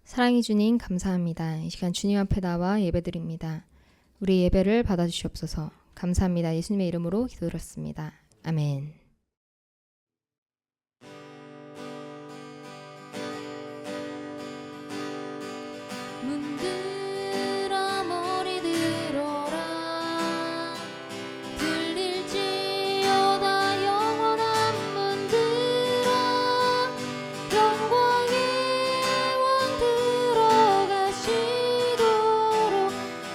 사랑해 주님 감사합니다. 이 시간 주님 앞에 나와 예배드립니다. 우리 예배를 받아주시옵소서. 감사합니다. 예수님의 이름으로 기도드렸습니다. 아멘. 문들어 머리 들어라 들릴지어다 영원한 문들어 영광의 왕 들어가시도록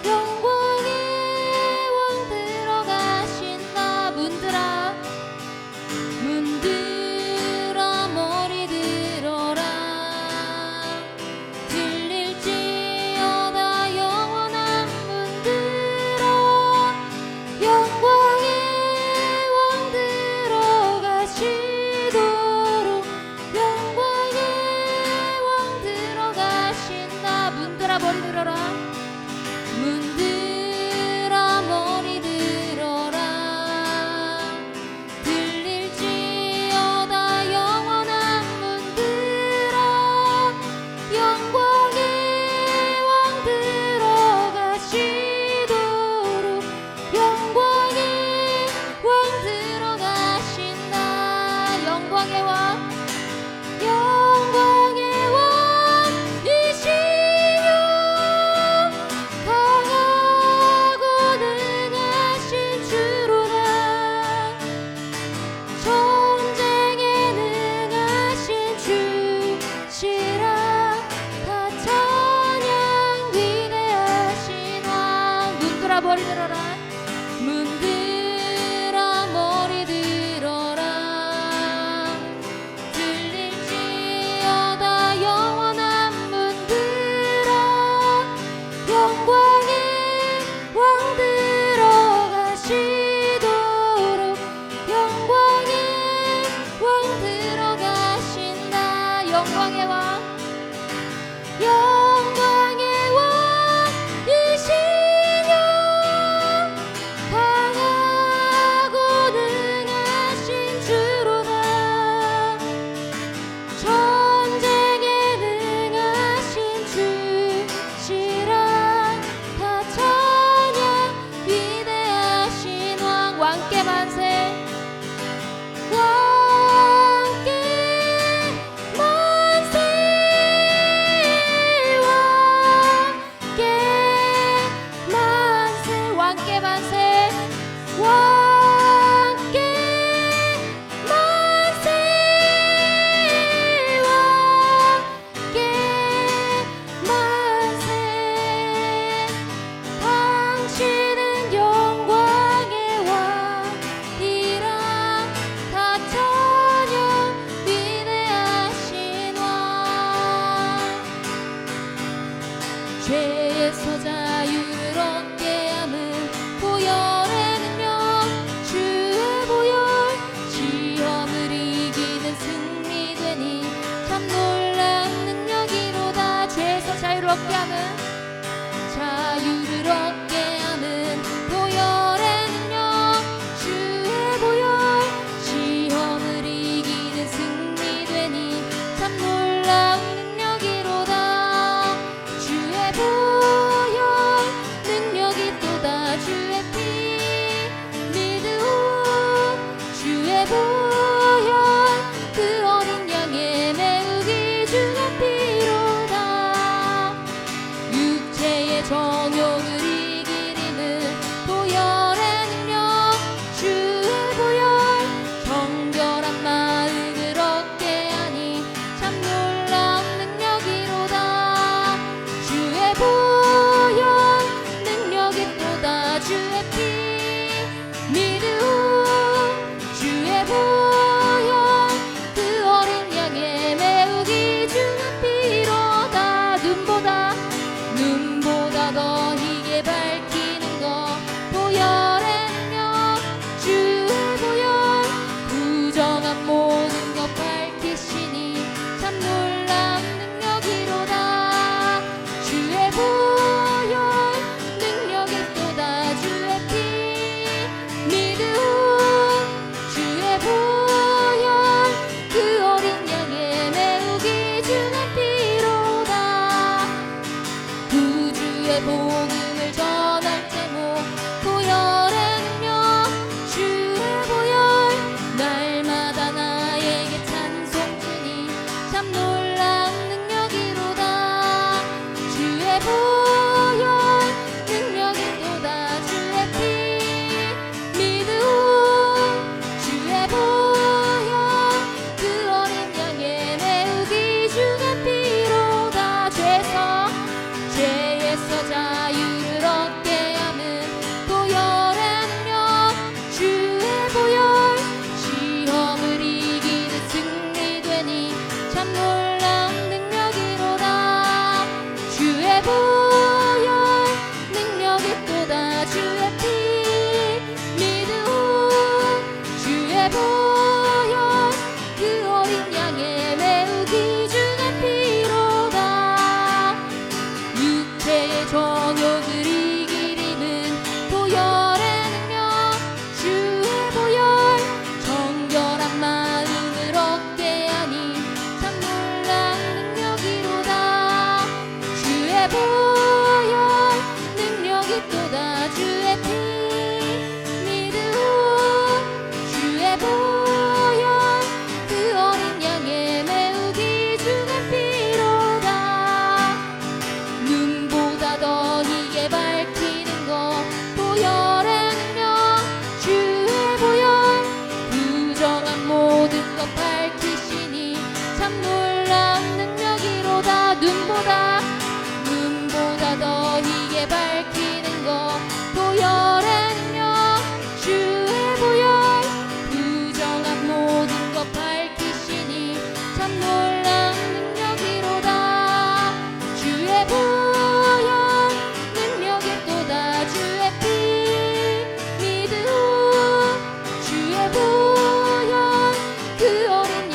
영광의 왕 들어가신다 문들어 머리 들어라 들릴지어다 것 밝히시니 참 놀라운 능력이로다. 눈보다 더 희게 밝히는 것 보혈의 능력 주의 보혈 부정한 모든 것 밝히시니 참 놀라운 능력이로다. 주의 보혈 능력이 또다. 주의 피 믿음 주의 보혈 그 어린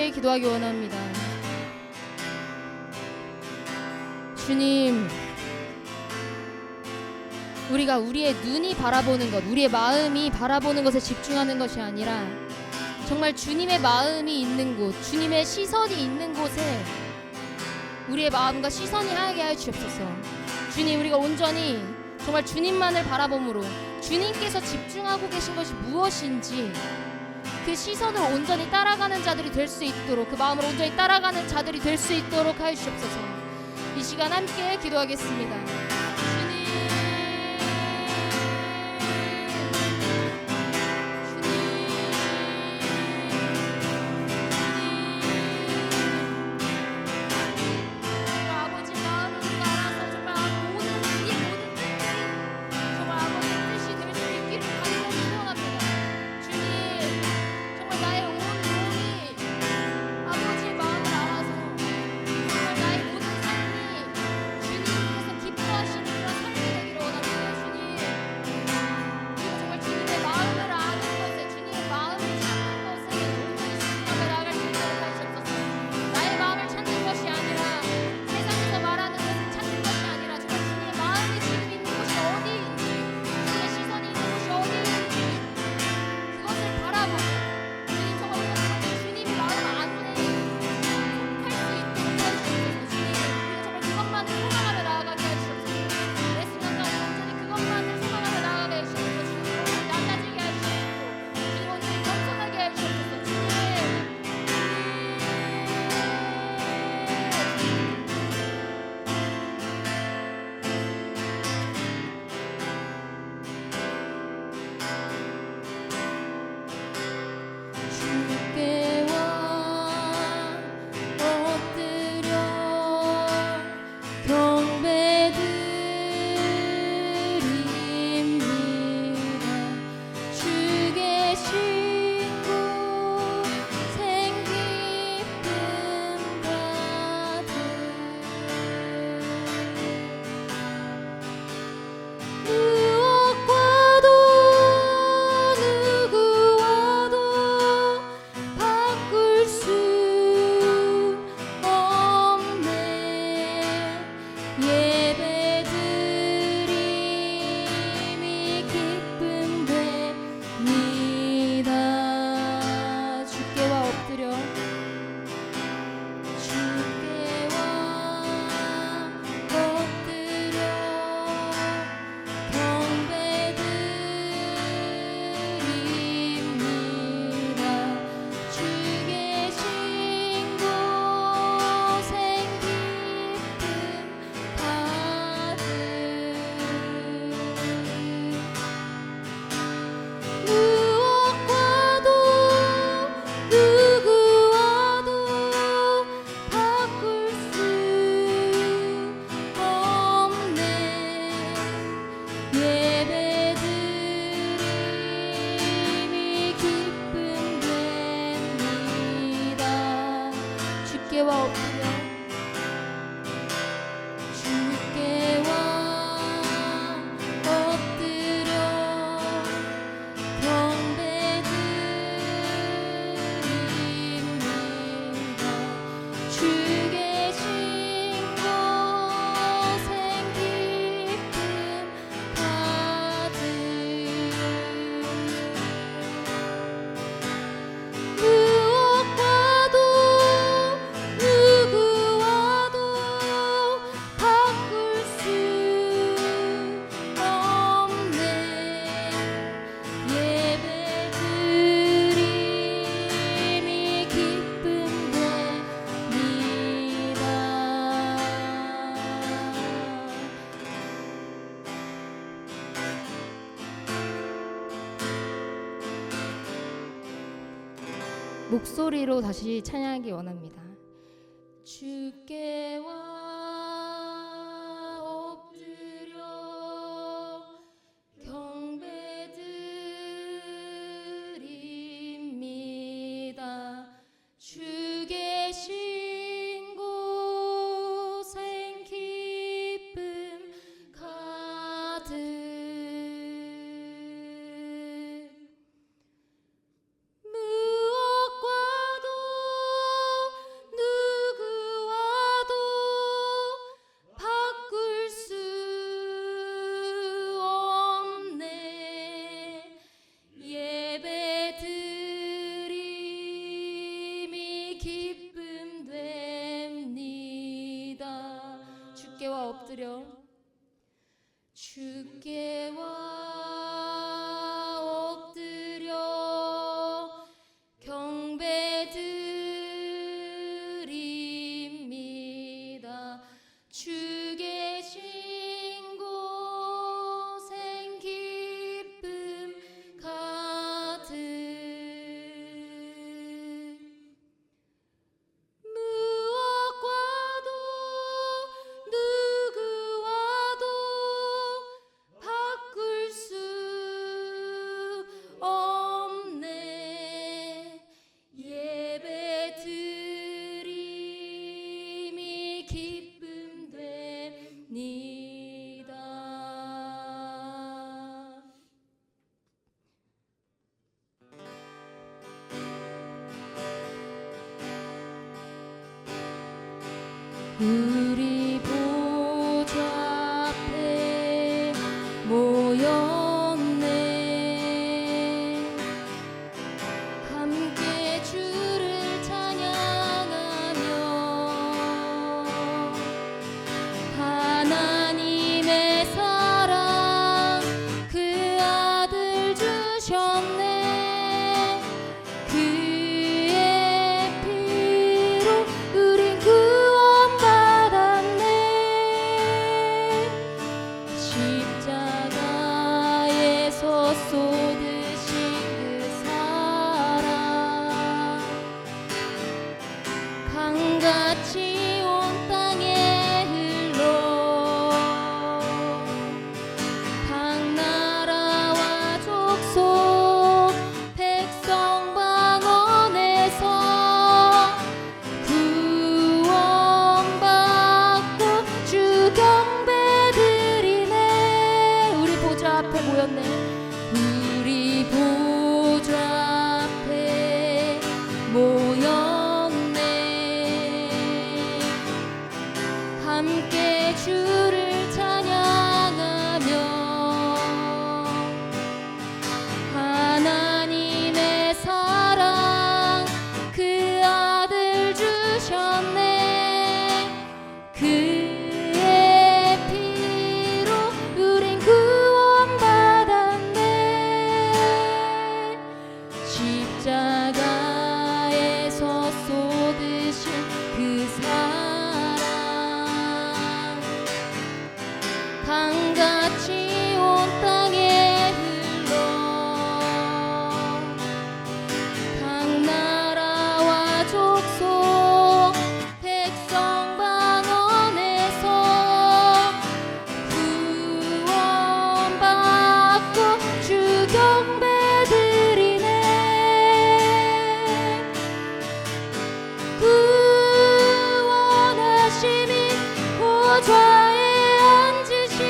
함께 기도하기 원합니다. 주님, 우리가 우리의 눈이 바라보는 것, 우리의 마음이 바라보는 것에 집중하는 것이 아니라 정말 주님의 마음이 있는 곳, 주님의 시선이 있는 곳에 우리의 마음과 시선이 하게 하여 주옵소서. 주님, 우리가 온전히 정말 주님만을 바라봄으로 주님께서 집중하고 계신 것이 무엇인지 그 시선을 온전히 따라가는 자들이 될 수 있도록, 그 마음을 온전히 따라가는 자들이 될 수 있도록 하여 주옵소서. 이 시간 함께 기도하겠습니다. 주께와 엎드려 경배드립니다. 주 계신 곳엔 기쁨 가득 무엇과도 누구와도 바꿀 수 없네. 예배드림이 기쁨 됩니다. 목소리로 다시 찬양하기 원합니다. 주께와 엎드려 경배드립니다. 주 계신 곳엔 기쁨 가득 무엇과도 주께와 엎드려 경배드립니다. 주 계신 곳엔 기쁨 가득 무엇과도 누구와도 바꿀 수 없네. 예배드림이 기쁨 됩니다. 우리 보좌 앞에 모였네. 함께 주를 찬양하며 하나님의 사랑 그 아들 주셨네. 그의 피로 우린 구원받았네. 십자가에서 쏟으신 그 사랑 강같이 온 땅에 흘러 각 나라와 족속 백성 방언에서 구원받고 주 경배드리네. 우리 보좌 앞에 모였네. 우리 보좌 앞에 모였네. 함께 주를 찬양하며 하나님의 사랑 그 아들 주셨네. 그의 피로 우린 구원받았네. 십자가에서 쏟으신 그 사랑 강같이 온 땅에 흘러 각 나라와 족속 백성 방언에서 구원받고 주 경배드리네. 구원하심이 보좌에 앉으신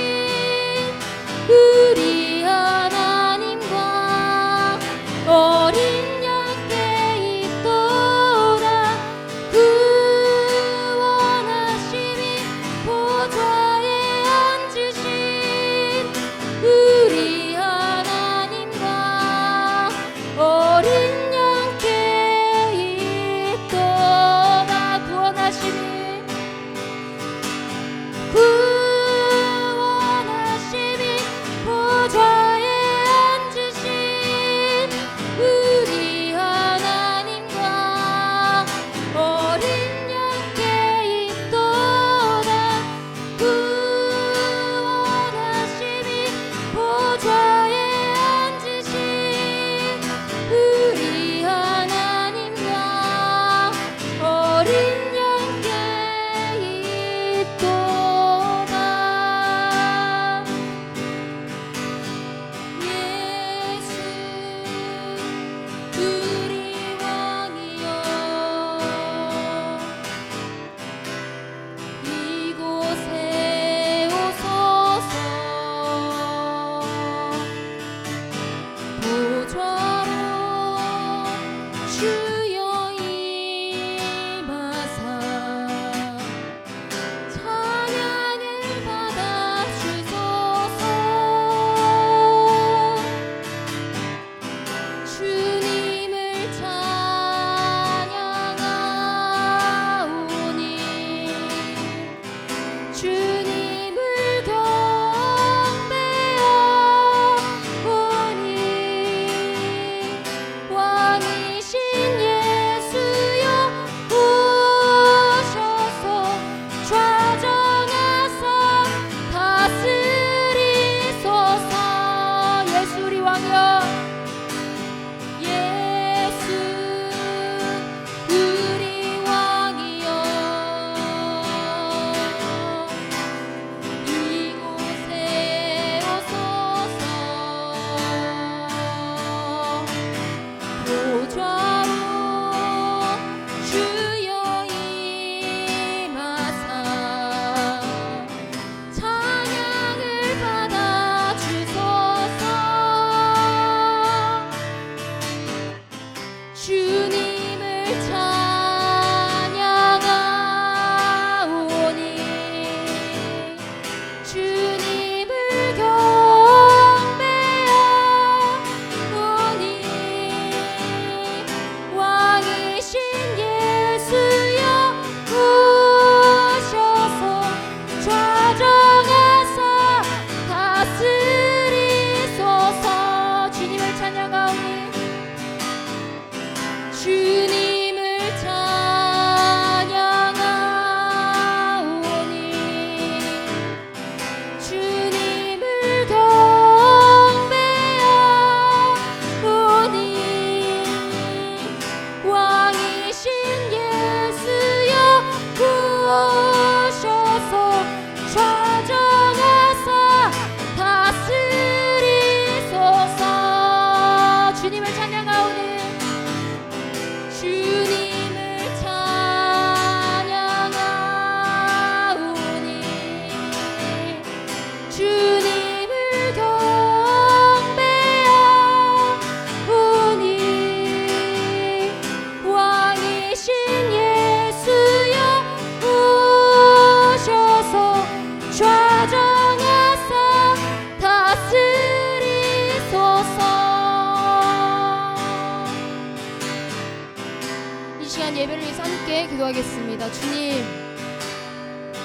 함께 기도하겠습니다. 주님,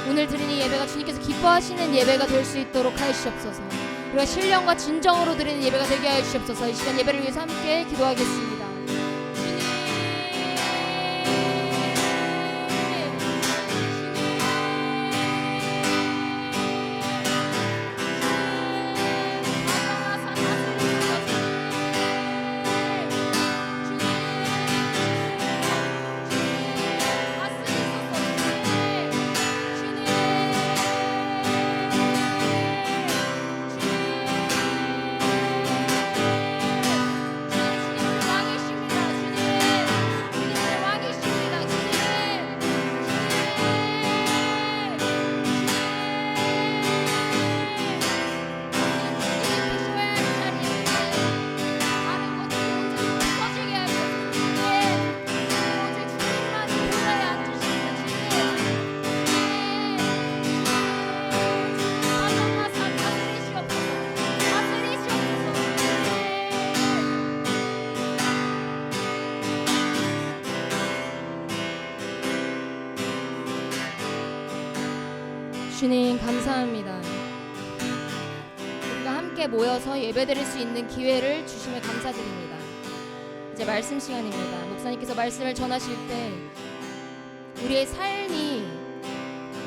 오늘 드리는 예배가 주님께서 기뻐하시는 예배가 될 수 있도록 하시옵소서. 우리가 신령과 진정으로 드리는 예배가 되게 하여 주시옵소서. 이 시간 예배를 위해서 함께 기도하겠습니다. 주님 감사합니다. 우리가 함께 모여서 예배드릴 수 있는 기회를 주심에 감사드립니다. 이제 말씀 시간입니다. 목사님께서 말씀을 전하실 때 우리의 삶이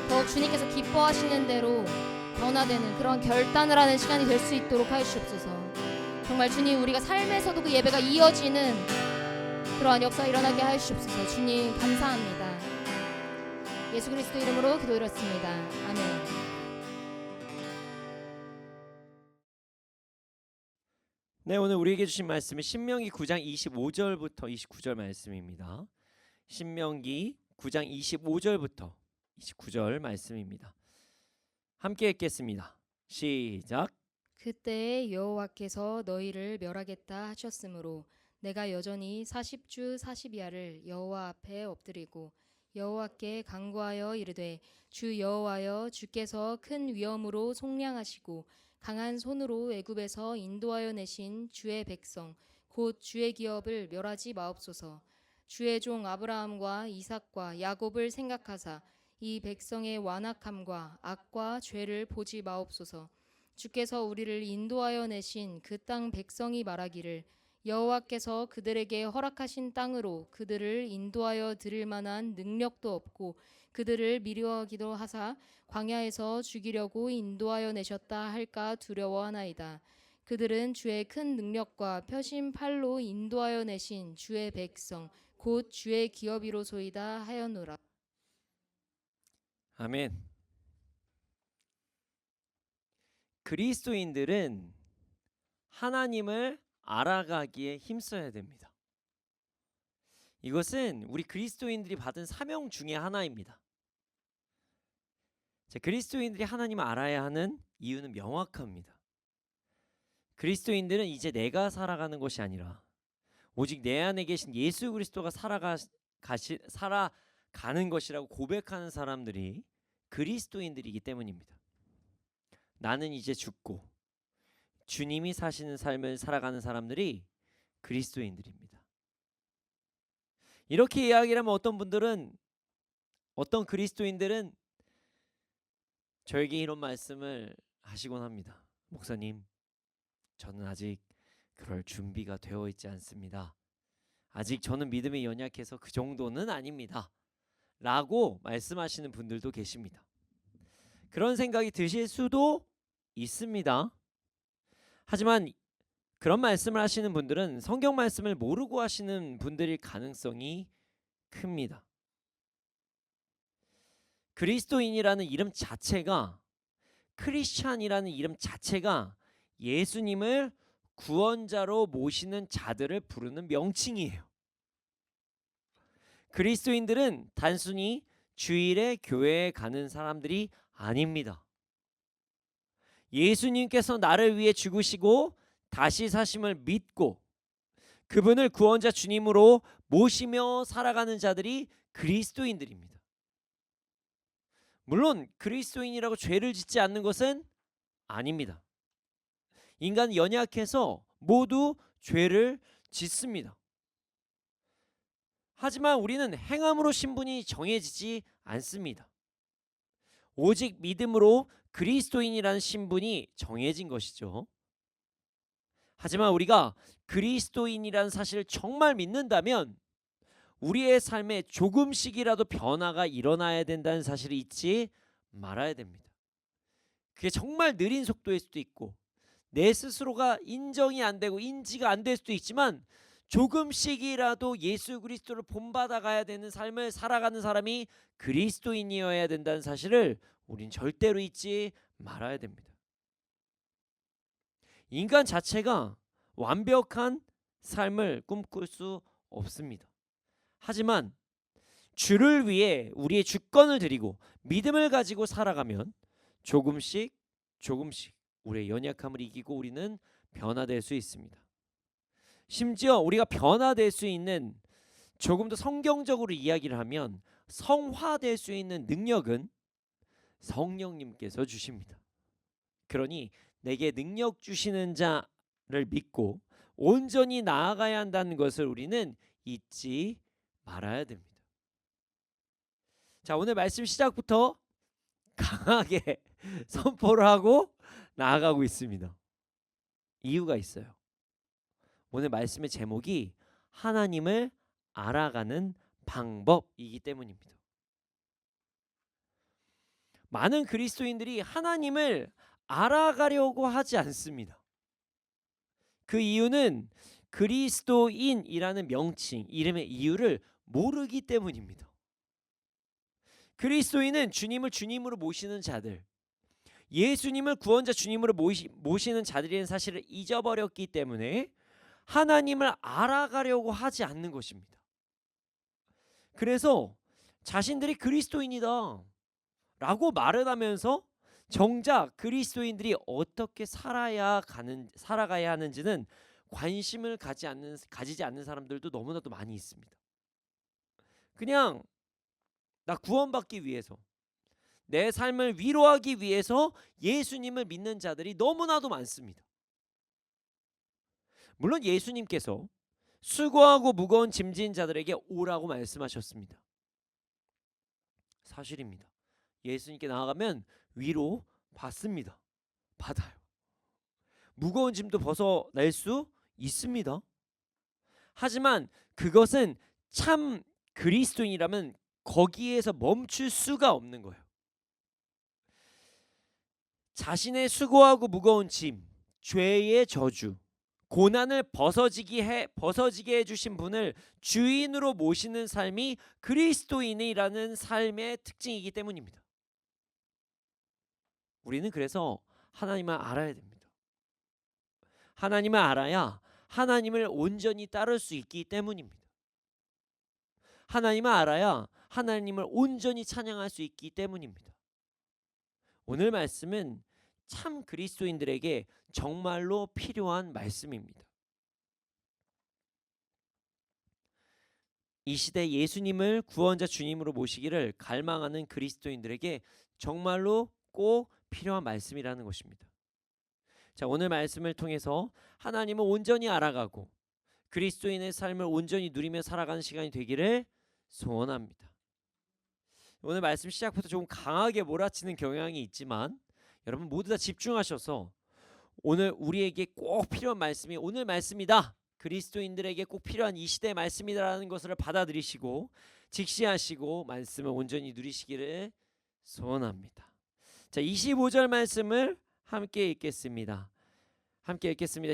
더욱 주님께서 기뻐하시는 대로 변화되는 그런 결단을 하는 시간이 될 수 있도록 하시옵소서. 정말 주님, 우리가 삶에서도 그 예배가 이어지는 그러한 역사가 일어나게 하시옵소서. 주님 감사합니다. 예수 그리스도 이름으로 기도드렸습니다. 아멘. 네, 오늘 우리에게 주신 말씀은 신명기 9장 25절부터 29절 말씀입니다. 신명기 9장 25절부터 29절 말씀입니다. 함께 읽겠습니다. 시작. 그때 여호와께서 너희를 멸하겠다 하셨으므로 내가 여전히 40주 40야를 여호와 앞에 엎드리고 여호와께 간구하여 이르되 주 여호와여, 주께서 큰 위엄으로 속량하시고 강한 손으로 애굽에서 인도하여 내신 주의 백성 곧 주의 기업을 멸하지 마옵소서. 주의 종 아브라함과 이삭과 야곱을 생각하사 이 백성의 완악함과 악과 죄를 보지 마옵소서. 주께서 우리를 인도하여 내신 그 땅 백성이 말하기를 여호와께서 그들에게 허락하신 땅으로 그들을 인도하여 드릴 만한 능력도 없고 그들을 미워하기도 하사 광야에서 죽이려고 인도하여 내셨다 할까 두려워하나이다. 그들은 주의 큰 능력과 펴신 팔로 인도하여 내신 주의 백성 곧 주의 기업이로소이다 하였노라. 아멘. 그리스도인들은 하나님을 알아가기에 힘써야 됩니다. 이것은 우리 그리스도인들이 받은 사명 중에 하나입니다. 그리스도인들이 하나님을 알아야 하는 이유는 명확합니다. 그리스도인들은 이제 내가 살아가는 것이 아니라 오직 내 안에 계신 예수 그리스도가 살아가는 것이라고 고백하는 사람들이 그리스도인들이기 때문입니다. 나는 이제 죽고 주님이 사시는 삶을 살아가는 사람들이 그리스도인들입니다. 이렇게 이야기를 하면 어떤 그리스도인들은 저에게 이런 말씀을 하시곤 합니다. 목사님, 저는 아직 그럴 준비가 되어 있지 않습니다. 아직 저는 믿음이 연약해서 그 정도는 아닙니다. 라고 말씀하시는 분들도 계십니다. 그런 생각이 드실 수도 있습니다. 하지만 그런 말씀을 하시는 분들은 성경 말씀을 모르고 하시는 분들일 가능성이 큽니다. 그리스도인이라는 이름 자체가, 크리스찬이라는 이름 자체가 예수님을 구원자로 모시는 자들을 부르는 명칭이에요. 그리스도인들은 단순히 주일에 교회에 가는 사람들이 아닙니다. 예수님께서 나를 위해 죽으시고 다시 사심을 믿고 그분을 구원자 주님으로 모시며 살아가는 자들이 그리스도인들입니다. 물론 그리스도인이라고 죄를 짓지 않는 것은 아닙니다. 인간은 연약해서 모두 죄를 짓습니다. 하지만 우리는 행함으로 신분이 정해지지 않습니다. 오직 믿음으로 그리스도인이라는 신분이 정해진 것이죠. 하지만 우리가 그리스도인이라는 사실을 정말 믿는다면 우리의 삶에 조금씩이라도 변화가 일어나야 된다는 사실을 잊지 말아야 됩니다. 그게 정말 느린 속도일 수도 있고 내 스스로가 인정이 안 되고 인지가 안 될 수도 있지만 조금씩이라도 예수 그리스도를 본받아 가야 되는 삶을 살아가는 사람이 그리스도인이어야 된다는 사실을 우린 절대로 잊지 말아야 됩니다. 인간 자체가 완벽한 삶을 꿈꿀 수 없습니다. 하지만 주를 위해 우리의 주권을 드리고 믿음을 가지고 살아가면 조금씩 우리의 연약함을 이기고 우리는 변화될 수 있습니다. 심지어 우리가 변화될 수 있는, 조금 더 성경적으로 이야기를 하면 성화될 수 있는 능력은 성령님께서 주십니다. 그러니 내게 능력 주시는 자를 믿고 온전히 나아가야 한다는 것을 우리는 잊지 말아야 됩니다. 자, 오늘 말씀 시작부터 강하게 선포를 하고 나아가고 있습니다. 이유가 있어요. 오늘 말씀의 제목이 하나님을 알아가는 방법이기 때문입니다. 많은 그리스도인들이 하나님을 알아가려고 하지 않습니다. 그 이유는 그리스도인이라는 명칭, 이름의 이유를 모르기 때문입니다. 그리스도인은 주님을 주님으로 모시는 자들, 예수님을 구원자 주님으로 모시는 자들이라는 사실을 잊어버렸기 때문에 하나님을 알아가려고 하지 않는 것입니다. 그래서 자신들이 그리스도인이다 라고 말을 하면서 정작 그리스도인들이 어떻게 살아가야 하는지는 관심을 가지지 않는 사람들도 너무나도 많이 있습니다. 그냥 나 구원받기 위해서, 내 삶을 위로하기 위해서 예수님을 믿는 자들이 너무나도 많습니다. 물론 예수님께서 수고하고 무거운 짐진 자들에게 오라고 말씀하셨습니다. 사실입니다. 예수님께 나아가면 위로 받습니다. 받아요. 무거운 짐도 벗어낼 수 있습니다. 하지만 그것은 참 그리스도인이라면 거기에서 멈출 수가 없는 거예요. 자신의 수고하고 무거운 짐, 죄의 저주, 고난을 벗어지게 해주신 분을 주인으로 모시는 삶이 그리스도인이라는 삶의 특징이기 때문입니다. 우리는 그래서 하나님을 알아야 됩니다. 하나님을 알아야 하나님을 온전히 따를 수 있기 때문입니다. 하나님을 알아야 하나님을 온전히 찬양할 수 있기 때문입니다. 오늘 말씀은 참 그리스도인들에게 정말로 필요한 말씀입니다. 이 시대 예수님을 구원자 주님으로 모시기를 갈망하는 그리스도인들에게 정말로 꼭 필요한 말씀이라는 것입니다. 자, 오늘 말씀을 통해서 하나님을 온전히 알아가고 그리스도인의 삶을 온전히 누리며 살아가는 시간이 되기를 소원합니다. 오늘 말씀 시작부터 조금 강하게 몰아치는 경향이 있지만 여러분 모두 다 집중하셔서 오늘 우리에게 꼭 필요한 말씀이 오늘 말씀이다, 그리스도인들에게 꼭 필요한 이 시대의 말씀이라는 것을 받아들이시고 직시하시고 말씀을 온전히 누리시기를 소원합니다. 자, 25절 말씀을 함께 읽겠습니다.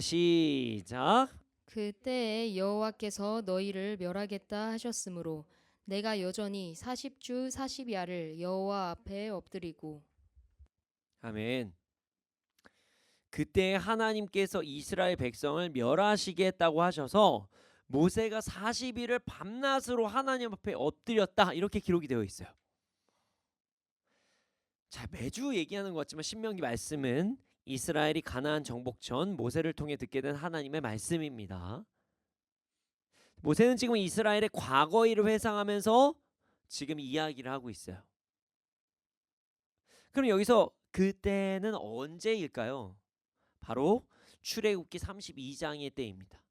시작. 그때에 여호와께서 너희를 멸하겠다 하셨으므로 내가 여전히 40주 40야를 여호와 앞에 엎드리고. 아멘. 그때 하나님께서 이스라엘 백성을 멸하시겠다고 하셔서 모세가 40일을 밤낮으로 하나님 앞에 엎드렸다, 이렇게 기록이 되어 있어요. 자, 매주 얘기하는 것 같지만 신명기 말씀은 이스라엘이 가나안 정복 전 모세를 통해 듣게 된 하나님의 말씀입니다. 모세는 지금 이스라엘의 과거 일을 회상하면서 지금 이야기를 하고 있어요. 그럼 여기서 그때는 언제일까요? 바로 출애굽기 32장의 때입니다.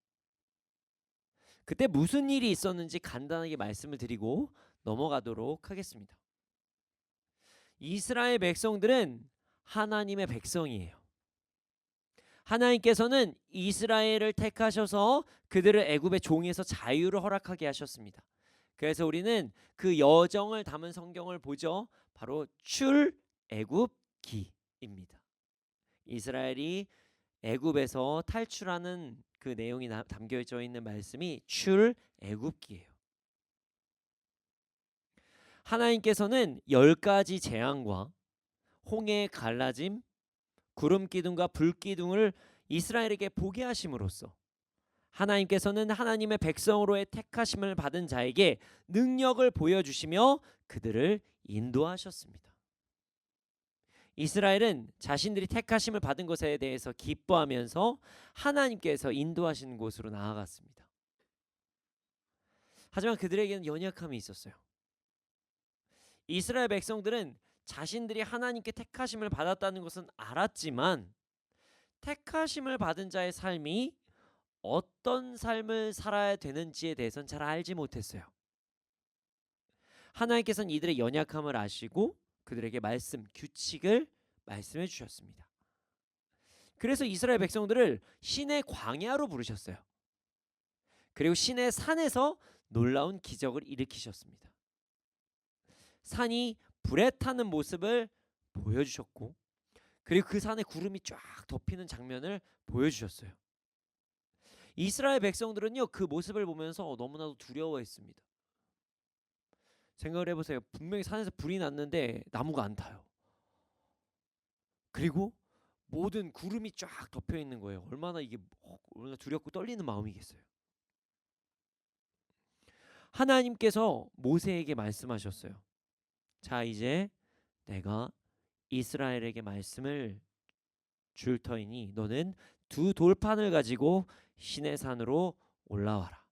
그때 무슨 일이 있었는지 간단하게 말씀을 드리고 넘어가도록 하겠습니다. 이스라엘 백성들은 하나님의 백성이에요. 하나님께서는 이스라엘을 택하셔서 그들을 애굽의 종에서 자유를 허락하게 하셨습니다. 그래서 우리는 그 여정을 담은 성경을 보죠. 바로 출애굽기입니다. 이스라엘이 애굽에서 탈출하는 그 내용이 담겨져 있는 말씀이 출애굽기예요. 하나님께서는 10가지 재앙과 홍해의 갈라짐, 구름 기둥과 불 기둥을 이스라엘에게 보게 하심으로써 하나님께서는 하나님의 백성으로의 택하심을 받은 자에게 능력을 보여주시며 그들을 인도하셨습니다. 이스라엘은 자신들이 택하심을 받은 것에 대해서 기뻐하면서 하나님께서 인도하신 곳으로 나아갔습니다. 하지만 그들에게는 연약함이 있었어요. 이스라엘 백성들은 자신들이 하나님께 택하심을 받았다는 것은 알았지만 택하심을 받은 자의 삶이 어떤 삶을 살아야 되는지에 대해서는 잘 알지 못했어요. 하나님께서는 이들의 연약함을 아시고 그들에게 규칙을 말씀해 주셨습니다. 그래서 이스라엘 백성들을 신의 광야로 부르셨어요. 그리고 신의 산에서 놀라운 기적을 일으키셨습니다. 산이 불에 타는 모습을 보여주셨고, 그리고 그 산에 구름이 쫙 덮이는 장면을 보여주셨어요. 이스라엘 백성들은요, 그 모습을 보면서 너무나도 두려워했습니다. 생각을 해보세요. 분명히 산에서 불이 났는데 나무가 안 타요. 그리고 모든 구름이 쫙 덮여 있는 거예요. 얼마나 두렵고 떨리는 마음이겠어요. 하나님께서 모세에게 말씀하셨어요. 자, 이제 내가 이스라엘에게 말씀을 줄 터이니 너는 2 돌판을 가지고 시내산으로 올라와라.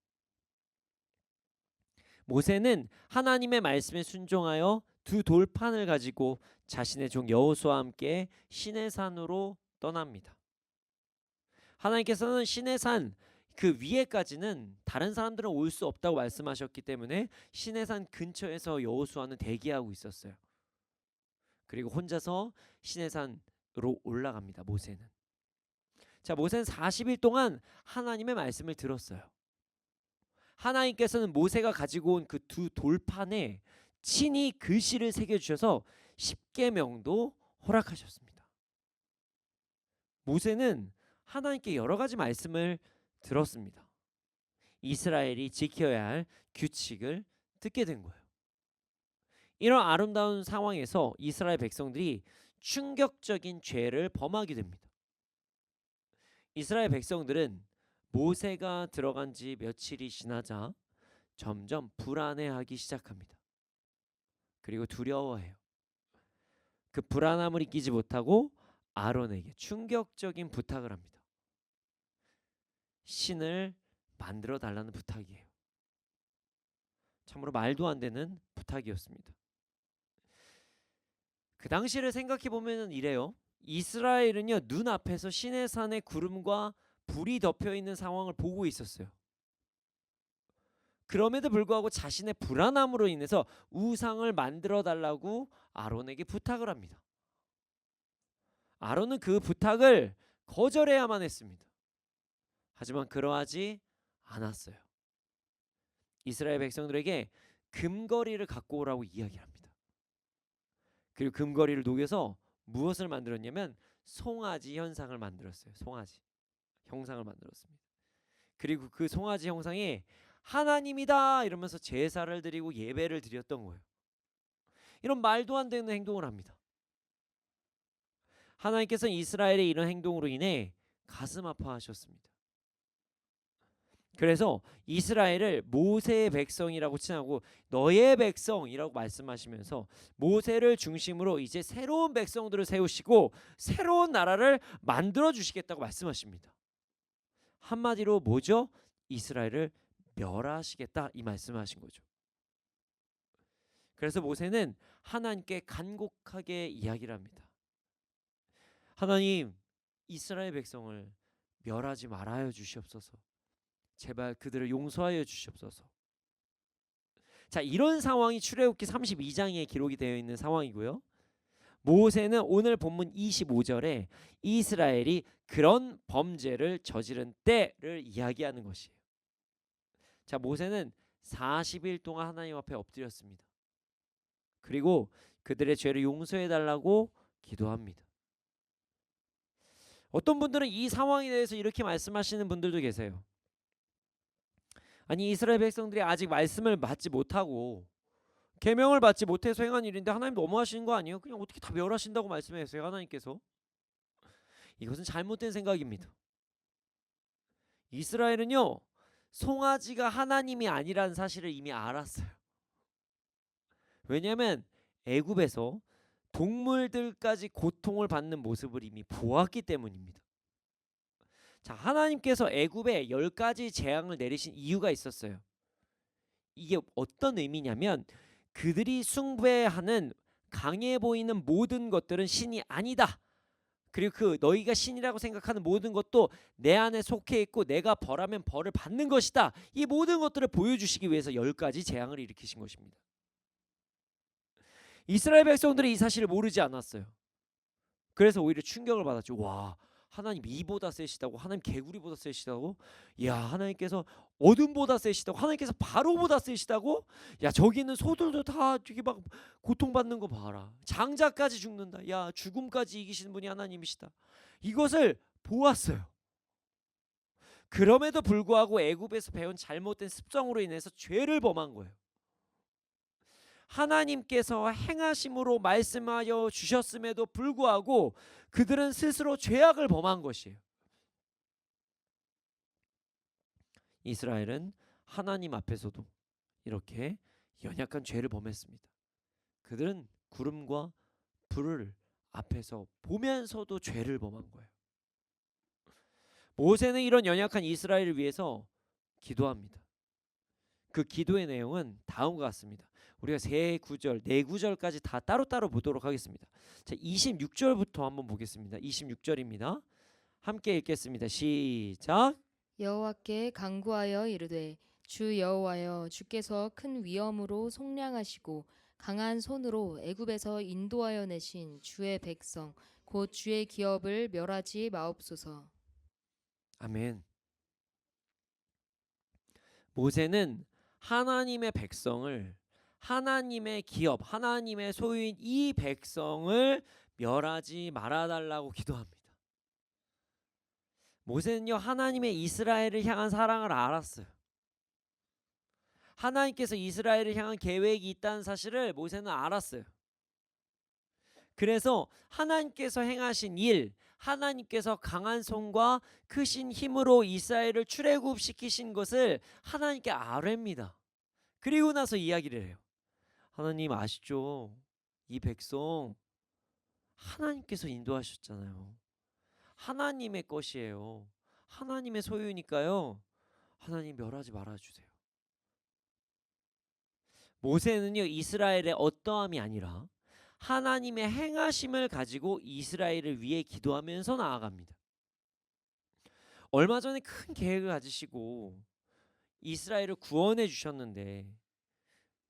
모세는 하나님의 말씀에 순종하여 2 돌판을 가지고 자신의 종 여호수아와 함께 시내산으로 떠납니다. 하나님께서는 시내산 그 위에까지는 다른 사람들은 올 수 없다고 말씀하셨기 때문에 시내산 근처에서 여호수아는 대기하고 있었어요. 그리고 혼자서 시내산으로 올라갑니다. 모세는. 자, 모세는 40일 동안 하나님의 말씀을 들었어요. 하나님께서는 모세가 가지고 온 그 2 돌판에 친히 글씨를 새겨주셔서 십계명도 허락하셨습니다. 모세는 하나님께 여러 가지 말씀을 들었습니다. 이스라엘이 지켜야 할 규칙을 듣게 된 거예요. 이런 아름다운 상황에서 이스라엘 백성들이 충격적인 죄를 범하게 됩니다. 이스라엘 백성들은 모세가 들어간 지 며칠이 지나자 점점 불안해하기 시작합니다. 그리고 두려워해요. 그 불안함을 이기지 못하고 아론에게 충격적인 부탁을 합니다. 신을 만들어 달라는 부탁이에요. 참으로 말도 안 되는 부탁이었습니다. 그 당시를 생각해 보면 이래요. 이스라엘은요, 눈앞에서 시내산의 구름과 불이 덮여 있는 상황을 보고 있었어요. 그럼에도 불구하고 자신의 불안함으로 인해서 우상을 만들어 달라고 아론에게 부탁을 합니다. 아론은 그 부탁을 거절해야만 했습니다. 하지만 그러하지 않았어요. 이스라엘 백성들에게 금거리를 갖고 오라고 이야기합니다. 그리고 금거리를 녹여서 무엇을 만들었냐면 송아지 현상을 만들었어요. 송아지 형상을 만들었습니다. 그리고 그 송아지 형상이 하나님이다 이러면서 제사를 드리고 예배를 드렸던 거예요. 이런 말도 안 되는 행동을 합니다. 하나님께서는 이스라엘의 이런 행동으로 인해 가슴 아파하셨습니다. 그래서 이스라엘을 모세의 백성이라고 칭하고 너의 백성이라고 말씀하시면서 모세를 중심으로 이제 새로운 백성들을 세우시고 새로운 나라를 만들어 주시겠다고 말씀하십니다. 한마디로 뭐죠? 이스라엘을 멸하시겠다 이 말씀하신 거죠. 그래서 모세는 하나님께 간곡하게 이야기를 합니다. 하나님, 이스라엘 백성을 멸하지 말아요 주시옵소서. 제발 그들을 용서하여 주시옵소서. 자, 이런 상황이 출애굽기 32장에 기록이 되어 있는 상황이고요. 모세는 오늘 본문 25절에 이스라엘이 그런 범죄를 저지른 때를 이야기하는 것이에요. 자, 모세는 40일 동안 하나님 앞에 엎드렸습니다. 그리고 그들의 죄를 용서해 달라고 기도합니다. 어떤 분들은 이 상황에 대해서 이렇게 말씀하시는 분들도 계세요. 아니, 이스라엘 백성들이 아직 말씀을 받지 못하고 계명을 받지 못해서 행한 일인데 하나님 너무하시는 거 아니에요? 그냥 어떻게 다 멸하신다고 말씀하세요, 하나님께서? 이것은 잘못된 생각입니다. 이스라엘은요, 송아지가 하나님이 아니라는 사실을 이미 알았어요. 왜냐하면 애굽에서 동물들까지 고통을 받는 모습을 이미 보았기 때문입니다. 자, 하나님께서 애굽에 10가지 재앙을 내리신 이유가 있었어요. 이게 어떤 의미냐면 그들이 숭배하는 강해 보이는 모든 것들은 신이 아니다. 그리고 그 너희가 신이라고 생각하는 모든 것도 내 안에 속해 있고 내가 벌하면 벌을 받는 것이다. 이 모든 것들을 보여주시기 위해서 10가지 재앙을 일으키신 것입니다. 이스라엘 백성들이 이 사실을 모르지 않았어요. 그래서 오히려 충격을 받았죠. 와, 하나님 이보다 세시다고? 하나님 개구리보다 세시다고? 야, 하나님께서 어둠보다 세시다고? 하나님께서 바로보다 세시다고? 야, 저기 있는 소들도 다 저기 막 고통받는 거 봐라. 장자까지 죽는다. 야, 죽음까지 이기시는 분이 하나님이시다. 이것을 보았어요. 그럼에도 불구하고 애굽에서 배운 잘못된 습성으로 인해서 죄를 범한 거예요. 하나님께서 행하심으로 말씀하여 주셨음에도 불구하고 그들은 스스로 죄악을 범한 것이에요. 이스라엘은 하나님 앞에서도 이렇게 연약한 죄를 범했습니다. 그들은 구름과 불을 앞에서 보면서도 죄를 범한 거예요. 모세는 이런 연약한 이스라엘을 위해서 기도합니다. 그 기도의 내용은 다음과 같습니다. 우리가 세 구절, 네 구절까지 다 따로따로 보도록 하겠습니다. 자, 26절부터 한번 보겠습니다. 26절입니다. 함께 읽겠습니다. 시작. 여호와께 간구하여 이르되 주 여호와여, 주께서 큰 위엄으로 속량하시고 강한 손으로 애굽에서 인도하여 내신 주의 백성 곧 주의 기업을 멸하지 마옵소서. 아멘. 모세는 하나님의 백성을, 하나님의 기업, 하나님의 소유인 이 백성을 멸하지 말아달라고 기도합니다. 모세는요, 하나님의 이스라엘을 향한 사랑을 알았어요. 하나님께서 이스라엘을 향한 계획이 있다는 사실을 모세는 알았어요. 그래서 하나님께서 행하신 일, 하나님께서 강한 손과 크신 힘으로 이스라엘을 출애굽시키신 것을 하나님께 아뢰입니다. 그리고 나서 이야기를 해요. 하나님 아시죠? 이 백성 하나님께서 인도하셨잖아요. 하나님의 것이에요. 하나님의 소유니까요. 하나님 멸하지 말아주세요. 모세는요, 이스라엘의 어떠함이 아니라 하나님의 행하심을 가지고 이스라엘을 위해 기도하면서 나아갑니다. 얼마 전에 큰 계획을 가지시고 이스라엘을 구원해 주셨는데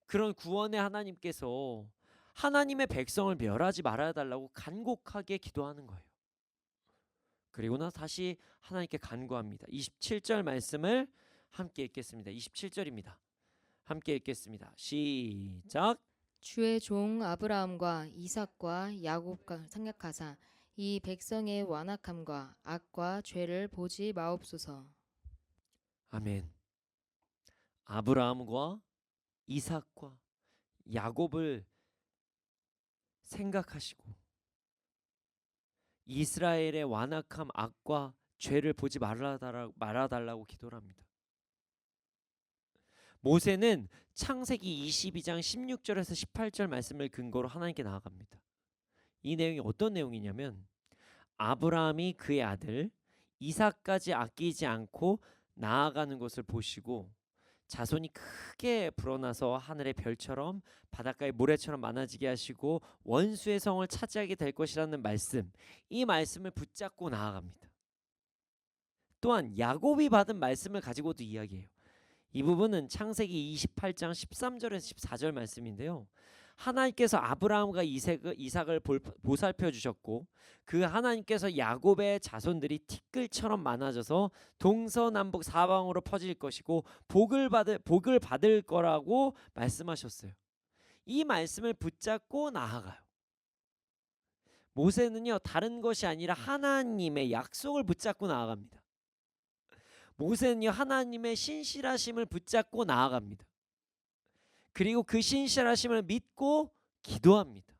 그런 구원의 하나님께서 하나님의 백성을 멸하지 말아야 달라고 간곡하게 기도하는 거예요. 그리고 나서 다시 하나님께 간구합니다. 27절 말씀을 함께 읽겠습니다. 27절입니다. 함께 읽겠습니다. 시작. 주의 종 아브라함과 이삭과 야곱과 생각하사 이 백성의 완악함과 악과 죄를 보지 마옵소서. 아멘. 아브라함과 이삭과 야곱을 생각하시고 이스라엘의 완악함, 악과 죄를 보지 말아달라고 기도를 합니다. 모세는 창세기 22장 16절에서 18절 말씀을 근거로 하나님께 나아갑니다. 이 내용이 어떤 내용이냐면 아브라함이 그의 아들 이삭까지 아끼지 않고 나아가는 것을 보시고 자손이 크게 불어나서 하늘의 별처럼 바닷가의 모래처럼 많아지게 하시고 원수의 성을 차지하게 될 것이라는 말씀, 이 말씀을 붙잡고 나아갑니다. 또한 야곱이 받은 말씀을 가지고도 이야기해요. 이 부분은 창세기 28장 13절에서 14절 말씀인데요. 하나님께서 아브라함과 이삭을 보살펴 주셨고 그 하나님께서 야곱의 자손들이 티끌처럼 많아져서 동서남북 사방으로 퍼질 것이고 복을 받을 거라고 말씀하셨어요. 이 말씀을 붙잡고 나아가요. 모세는요, 다른 것이 아니라 하나님의 약속을 붙잡고 나아갑니다. 모세는요, 하나님의 신실하심을 붙잡고 나아갑니다. 그리고 그 신실하심을 믿고 기도합니다.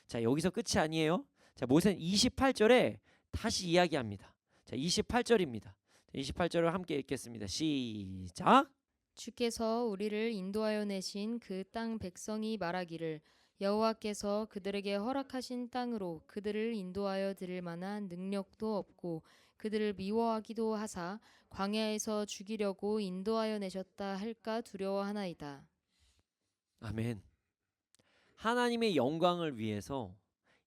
자, 여기서 끝이 아니에요. 자, 모세는 28절에 다시 이야기합니다. 자, 28절입니다. 28절을 함께 읽겠습니다. 시작. 주께서 우리를 인도하여 내신 그 땅 백성이 말하기를 여호와께서 그들에게 허락하신 땅으로 그들을 인도하여 들을 만한 능력도 없고 그들을 미워하기도 하사 광야에서 죽이려고 인도하여 내셨다 할까 두려워하나이다. 아멘. 하나님의 영광을 위해서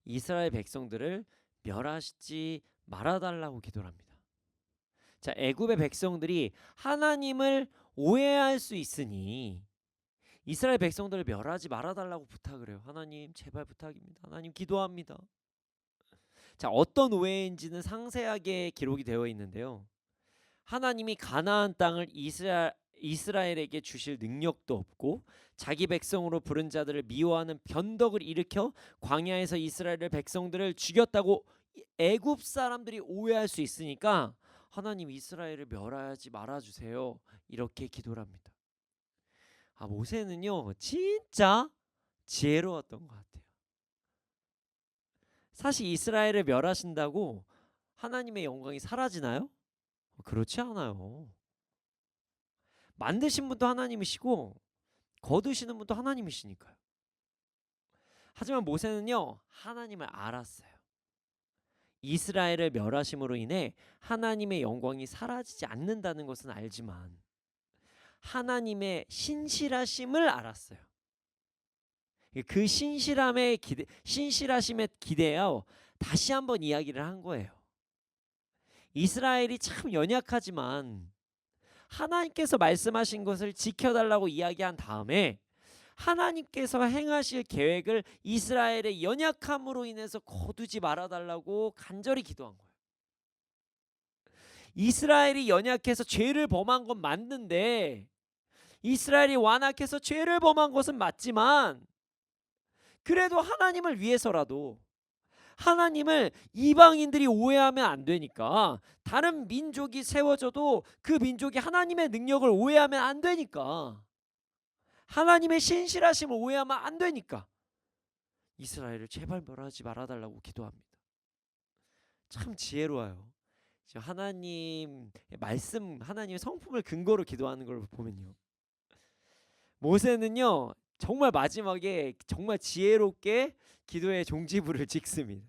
이스라엘 백성들을 멸하시지 말아달라고 기도를 합니다. 자, 애굽의 백성들이 하나님을 오해할 수 있으니 이스라엘 백성들을 멸하지 말아달라고 부탁을 해요. 하나님 제발 부탁입니다. 하나님 기도합니다. 자, 어떤 오해인지는 상세하게 기록이 되어 있는데요. 하나님이 가나안 땅을 이스라엘에게 주실 능력도 없고 자기 백성으로 부른 자들을 미워하는 변덕을 일으켜 광야에서 이스라엘 백성들을 죽였다고 애굽 사람들이 오해할 수 있으니까 하나님 이스라엘을 멸하지 말아주세요. 이렇게 기도를 합니다. 모세는요 진짜 지혜로웠던 것 같아요. 사실 이스라엘을 멸하신다고 하나님의 영광이 사라지나요? 그렇지 않아요. 만드신 분도 하나님이시고 거두시는 분도 하나님이시니까요. 하지만 모세는요 하나님을 알았어요. 이스라엘을 멸하심으로 인해 하나님의 영광이 사라지지 않는다는 것은 알지만 하나님의 신실하심을 알았어요. 그 신실하심에 기대어 다시 한번 이야기를 한 거예요. 이스라엘이 참 연약하지만 하나님께서 말씀하신 것을 지켜달라고 이야기한 다음에 하나님께서 행하실 계획을 이스라엘의 연약함으로 인해서 거두지 말아달라고 간절히 기도한 거예요. 이스라엘이 연약해서 죄를 범한 건 맞는데 이스라엘이 완악해서 죄를 범한 것은 맞지만 그래도 하나님을 위해서라도 하나님을 이방인들이 오해하면 안 되니까 다른 민족이 세워져도 그 민족이 하나님의 능력을 오해하면 안 되니까 하나님의 신실하심을 오해하면 안 되니까 이스라엘을 제발 멸하지 말아달라고 기도합니다. 참 지혜로워요. 하나님의 말씀, 하나님의 성품을 근거로 기도하는 걸 보면요. 모세는요 정말 마지막에 정말 지혜롭게 기도의 종지부를 찍습니다.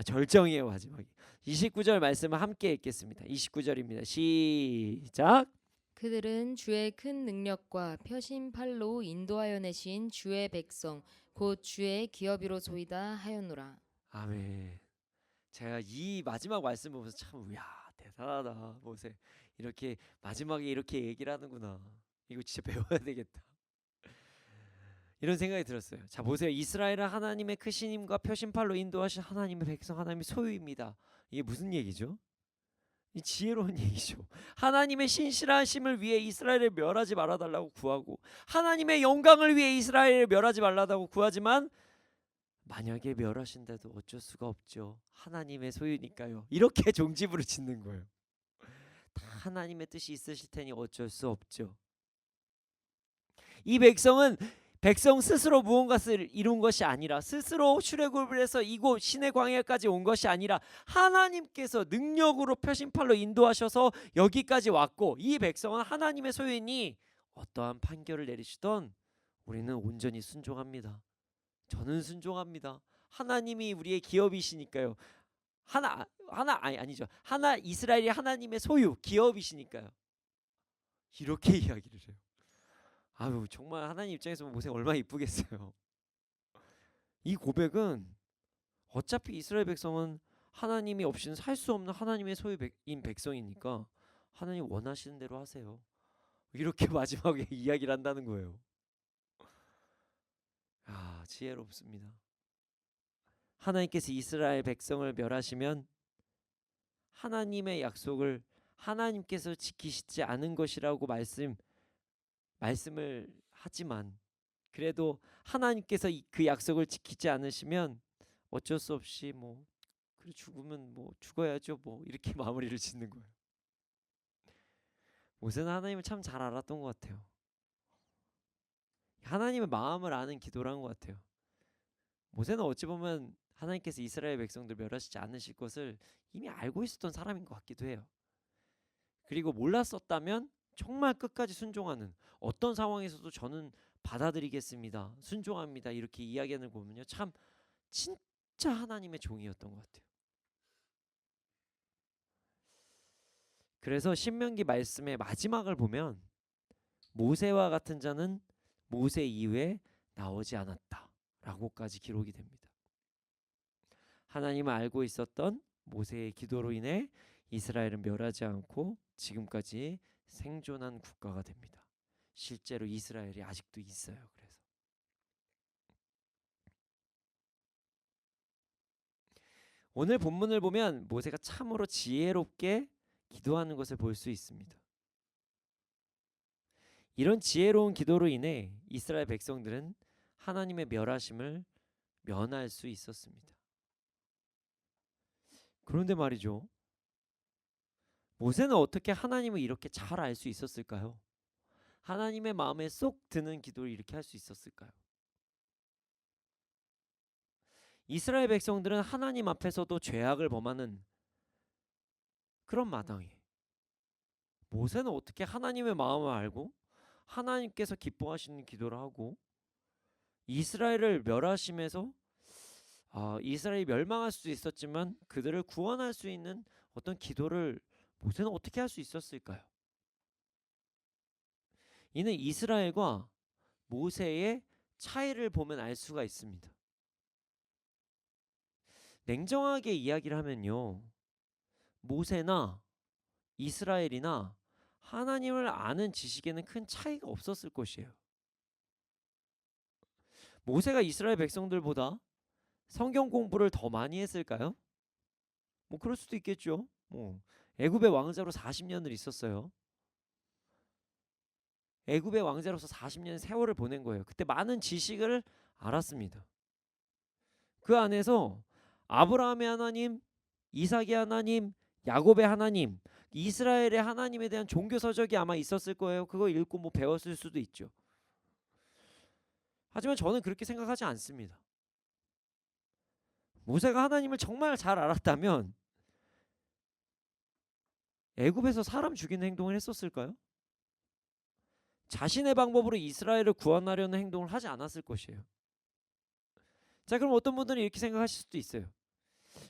절정이에요 마지막에. 29절 말씀을 함께 읽겠습니다. 29절입니다. 시작. 그들은 주의 큰 능력과 펴신 팔로 인도하여 내신 주의 백성 곧 주의 기업이로소이다 하였노라. 아멘. 제가 이 마지막 말씀 보면서 참 대단하다 모세. 이렇게 마지막에 이렇게 얘기를 하는구나. 이거 진짜 배워야 되겠다. 이런 생각이 들었어요. 자 보세요. 이스라엘은 하나님의 크신 힘과 펴신 팔로 인도하신 하나님의 백성, 하나님의 소유입니다. 이게 무슨 얘기죠? 이 지혜로운 얘기죠. 하나님의 신실하심을 위해 이스라엘을 멸하지 말아달라고 구하고 하나님의 영광을 위해 이스라엘을 멸하지 말라고 구하지만 만약에 멸하신다도 어쩔 수가 없죠. 하나님의 소유니까요. 이렇게 종지부를 짓는 거예요. 다 하나님의 뜻이 있으실 테니 어쩔 수 없죠. 이 백성 스스로 무언가를 이룬 것이 아니라 스스로 출애굽을 해서 이곳 시내 광야까지 온 것이 아니라 하나님께서 능력으로 펴신팔로 인도하셔서 여기까지 왔고 이 백성은 하나님의 소유이니 어떠한 판결을 내리시던 우리는 온전히 순종합니다. 저는 순종합니다. 하나님이 우리의 기업이시니까요. 이스라엘이 하나님의 소유 기업이시니까요. 이렇게 이야기를 해요. 정말 하나님 입장에서 모세 얼마나 이쁘겠어요. 이 고백은 어차피 이스라엘 백성은 하나님이 없이는 살 수 없는 하나님의 소유인 백성이니까 하나님 원하시는 대로 하세요. 이렇게 마지막에 이야기를 한다는 거예요. 아, 지혜롭습니다. 하나님께서 이스라엘 백성을 멸하시면 하나님의 약속을 하나님께서 지키시지 않은 것이라고 말씀을 하지만, 그래도 하나님께서 그 약속을 지키지 않으시면 어쩔 수 없이 뭐 그래 죽으면 뭐 죽어야죠 뭐 이렇게 마무리를 짓는 거예요. 모세는 하나님을 참 잘 알았던 것 같아요. 하나님의 마음을 아는 기도를 한 것 같아요. 모세는 어찌 보면 하나님께서 이스라엘 백성들 멸하시지 않으실 것을 이미 알고 있었던 사람인 것 같기도 해요. 그리고 몰랐었다면 정말 끝까지 순종하는, 어떤 상황에서도 저는 받아들이겠습니다, 순종합니다, 이렇게 이야기하는 거 보면요, 참 진짜 하나님의 종이었던 것 같아요. 그래서 신명기 말씀의 마지막을 보면 모세와 같은 자는 모세 이후에 나오지 않았다 라고까지 기록이 됩니다. 하나님을 알고 있었던 모세의 기도로 인해 이스라엘은 멸하지 않고 지금까지 생존한 국가가 됩니다. 실제로 이스라엘이 아직도 있어요. 그래서 오늘 본문을 보면 모세가 참으로 지혜롭게 기도하는 것을 볼 수 있습니다. 이런 지혜로운 기도로 인해 이스라엘 백성들은 하나님의 멸하심을 면할 수 있었습니다. 그런데 말이죠, 모세는 어떻게 하나님을 이렇게 잘 알 수 있었을까요? 하나님의 마음에 쏙 드는 기도를 이렇게 할 수 있었을까요? 이스라엘 백성들은 하나님 앞에서도 죄악을 범하는 그런 마당에 모세는 어떻게 하나님의 마음을 알고 하나님께서 기뻐하시는 기도를 하고 이스라엘을 멸하심에서 이스라엘이 멸망할 수도 있었지만 그들을 구원할 수 있는 어떤 기도를 모세는 어떻게 할 수 있었을까요? 이는 이스라엘과 모세의 차이를 보면 알 수가 있습니다. 냉정하게 이야기를 하면요, 모세나 이스라엘이나 하나님을 아는 지식에는 큰 차이가 없었을 것이에요. 모세가 이스라엘 백성들보다 성경 공부를 더 많이 했을까요? 뭐 그럴 수도 있겠죠. 애굽의 왕자로 40년을 있었어요. 애굽의 왕자로서 40년 세월을 보낸 거예요. 그때 많은 지식을 알았습니다. 그 안에서 아브라함의 하나님, 이삭의 하나님, 야곱의 하나님, 이스라엘의 하나님에 대한 종교 서적이 아마 있었을 거예요. 그거 읽고 뭐 배웠을 수도 있죠. 하지만 저는 그렇게 생각하지 않습니다. 모세가 하나님을 정말 잘 알았다면 애굽에서 사람 죽이는 행동을 했었을까요? 자신의 방법으로 이스라엘을 구원하려는 행동을 하지 않았을 것이에요. 자, 그럼 어떤 분들은 이렇게 생각하실 수도 있어요.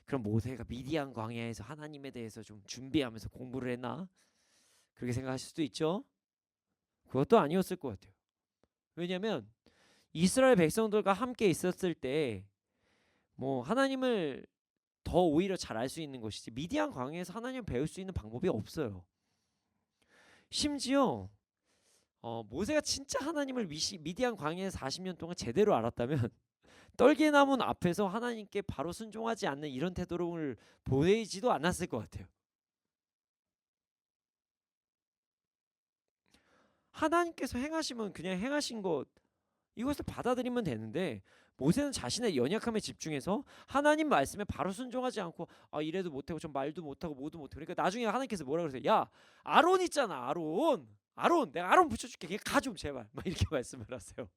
그럼 모세가 미디안 광야에서 하나님에 대해서 좀 준비하면서 공부를 했나? 그렇게 생각하실 수도 있죠. 그것도 아니었을 것 같아요. 왜냐하면 이스라엘 백성들과 함께 있었을 때 뭐 하나님을 더 오히려 잘 알 수 있는 것이지, 미디안 광야에서 하나님을 배울 수 있는 방법이 없어요. 심지어 모세가 진짜 하나님을 미디안 광야에서 40년 동안 제대로 알았다면 떨기나무 앞에서 하나님께 바로 순종하지 않는 이런 태도를 보이지도 않았을 것 같아요. 하나님께서 행하시면 그냥 행하신 것, 이것을 받아들이면 되는데 모세는 자신의 연약함에 집중해서 하나님 말씀에 바로 순종하지 않고 이래도 못하고 좀 말도 못하고 뭐도 못하고, 그러니까 나중에 하나님께서 뭐라 그러세요? 야, 아론 있잖아, 아론 내가 아론 붙여줄게, 걔 가 좀 제발, 막 이렇게 말씀을 하세요.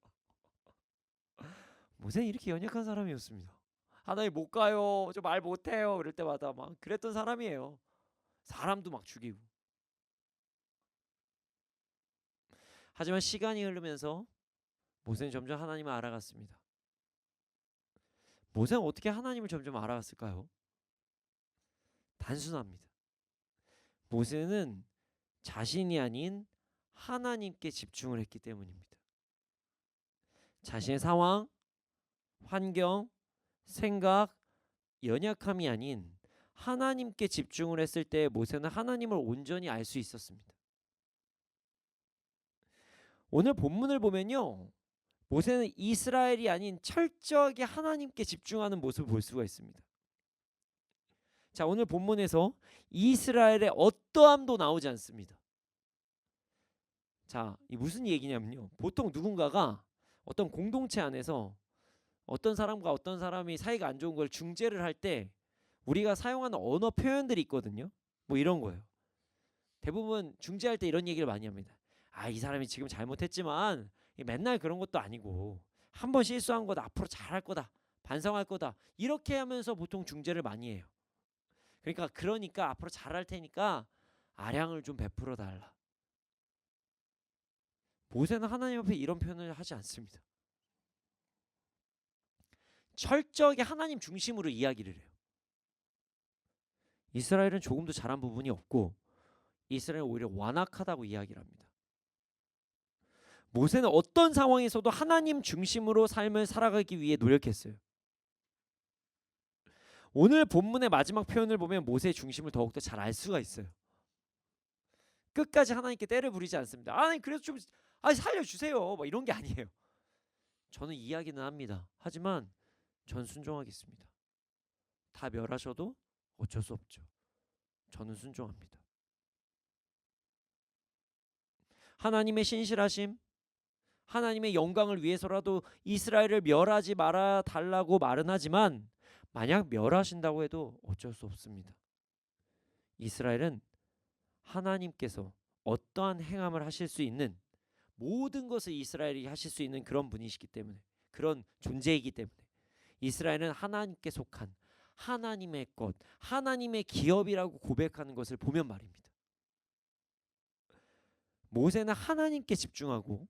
모세는 이렇게 연약한 사람이었습니다. 하나님 못 가요, 저 말 못해요, 그럴 때마다 막 그랬던 사람이에요. 사람도 막 죽이고. 하지만 시간이 흐르면서 모세는 점점 하나님을 알아갔습니다. 모세는 어떻게 하나님을 점점 알아갔을까요? 단순합니다. 모세는 자신이 아닌 하나님께 집중을 했기 때문입니다. 자신의 상황, 환경, 생각, 연약함이 아닌 하나님께 집중을 했을 때 모세는 하나님을 온전히 알 수 있었습니다. 오늘 본문을 보면요, 모세는 이스라엘이 아닌 철저하게 하나님께 집중하는 모습을 볼 수가 있습니다. 자, 오늘 본문에서 이스라엘의 어떠함도 나오지 않습니다. 자, 이 무슨 얘기냐면요, 보통 누군가가 어떤 공동체 안에서 어떤 사람과 어떤 사람이 사이가 안 좋은 걸 중재를 할 때 우리가 사용하는 언어 표현들이 있거든요. 뭐 이런 거예요. 대부분 중재할 때 이런 얘기를 많이 합니다. 아, 이 사람이 지금 잘못했지만 맨날 그런 것도 아니고 한 번 실수한 거다, 앞으로 잘할 거다, 반성할 거다, 이렇게 하면서 보통 중재를 많이 해요. 그러니까 앞으로 잘할 테니까 아량을 좀 베풀어 달라. 모세는 하나님 앞에 이런 표현을 하지 않습니다. 철저하게 하나님 중심으로 이야기를 해요. 이스라엘은 조금도 잘한 부분이 없고 이스라엘은 오히려 완악하다고 이야기를 합니다. 모세는 어떤 상황에서도 하나님 중심으로 삶을 살아가기 위해 노력했어요. 오늘 본문의 마지막 표현을 보면 모세의 중심을 더욱더 잘 알 수가 있어요. 끝까지 하나님께 때를 부리지 않습니다. 아니 그래서 좀 살려주세요, 막 이런 게 아니에요. 저는 이야기는 합니다. 하지만 전 순종하겠습니다. 다 멸하셔도 어쩔 수 없죠. 저는 순종합니다. 하나님의 신실하심, 하나님의 영광을 위해서라도 이스라엘을 멸하지 말아 달라고 말은 하지만 만약 멸하신다고 해도 어쩔 수 없습니다. 이스라엘은 하나님께서 어떠한 행함을 하실 수 있는 모든 것을 이스라엘이 하실 수 있는 그런 분이시기 때문에, 그런 존재이기 때문에 이스라엘은 하나님께 속한 하나님의 것, 하나님의 기업이라고 고백하는 것을 보면 말입니다. 모세는 하나님께 집중하고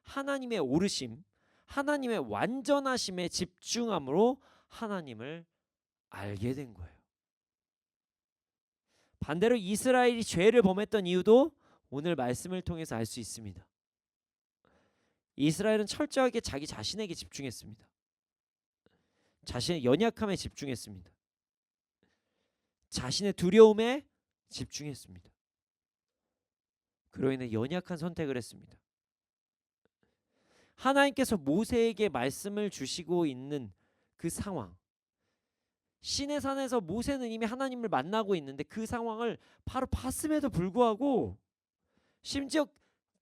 하나님의 오르심, 하나님의 완전하심에 집중함으로 하나님을 알게 된 거예요. 반대로 이스라엘이 죄를 범했던 이유도 오늘 말씀을 통해서 알 수 있습니다. 이스라엘은 철저하게 자기 자신에게 집중했습니다. 자신의 연약함에 집중했습니다. 자신의 두려움에 집중했습니다. 그로 인해 연약한 선택을 했습니다. 하나님께서 모세에게 말씀을 주시고 있는 그 상황, 시내 산에서 모세는 이미 하나님을 만나고 있는데 그 상황을 바로 봤음에도 불구하고, 심지어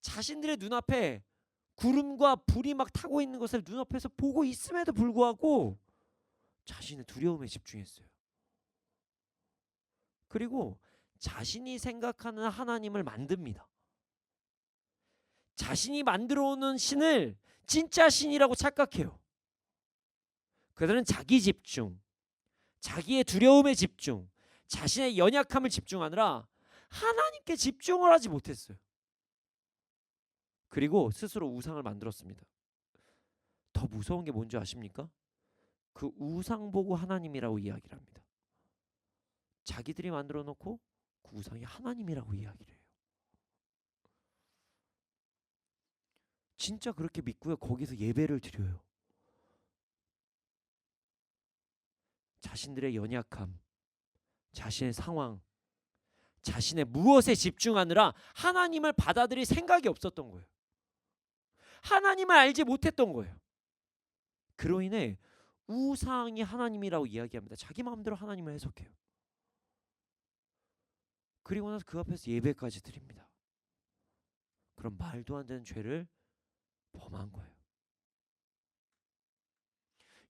자신들의 눈앞에 구름과 불이 막 타고 있는 것을 눈앞에서 보고 있음에도 불구하고 자신의 두려움에 집중했어요. 그리고 자신이 생각하는 하나님을 만듭니다. 자신이 만들어 오는 신을 진짜 신이라고 착각해요. 그들은 자기 집중, 자기의 두려움에 집중, 자신의 연약함을 집중하느라 하나님께 집중을 하지 못했어요. 그리고 스스로 우상을 만들었습니다. 더 무서운 게 뭔지 아십니까? 그 우상 보고 하나님이라고 이야기를 합니다. 자기들이 만들어 놓고 그 우상이 하나님이라고 이야기를 해요. 진짜 그렇게 믿고요, 거기서 예배를 드려요. 자신들의 연약함, 자신의 상황, 자신의 무엇에 집중하느라 하나님을 받아들일 생각이 없었던 거예요. 하나님을 알지 못했던 거예요. 그로 인해 우상이 하나님이라고 이야기합니다. 자기 마음대로 하나님을 해석해요. 그리고 나서 그 앞에서 예배까지 드립니다. 그럼 말도 안 되는 죄를 범한 거예요.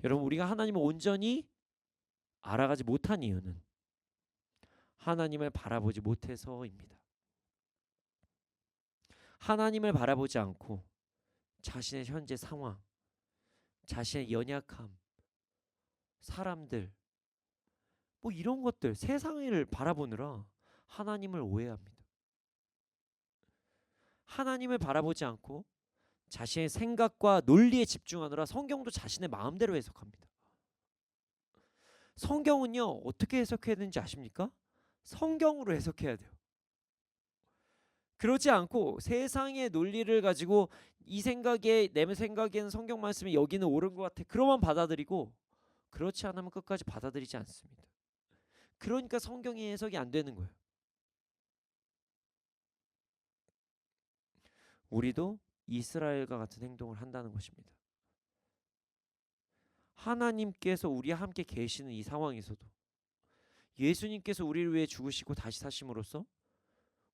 여러분, 우리가 하나님을 온전히 알아가지 못한 이유는 하나님을 바라보지 못해서입니다. 하나님을 바라보지 않고 자신의 현재 상황, 자신의 연약함, 사람들, 뭐 이런 것들, 세상을 바라보느라 하나님을 오해합니다. 하나님을 바라보지 않고 자신의 생각과 논리에 집중하느라 성경도 자신의 마음대로 해석합니다. 성경은요, 어떻게 해석해야 되는지 아십니까? 성경으로 해석해야 돼요. 그러지 않고 세상의 논리를 가지고 이 생각에, 내 생각에는 성경 말씀이 여기는 옳은 것 같아, 그러면 받아들이고, 그렇지 않으면 끝까지 받아들이지 않습니다. 그러니까 성경의 해석이 안 되는 거예요. 우리도 이스라엘과 같은 행동을 한다는 것입니다. 하나님께서 우리와 함께 계시는 이 상황에서도 예수님께서 우리를 위해 죽으시고 다시 사심으로써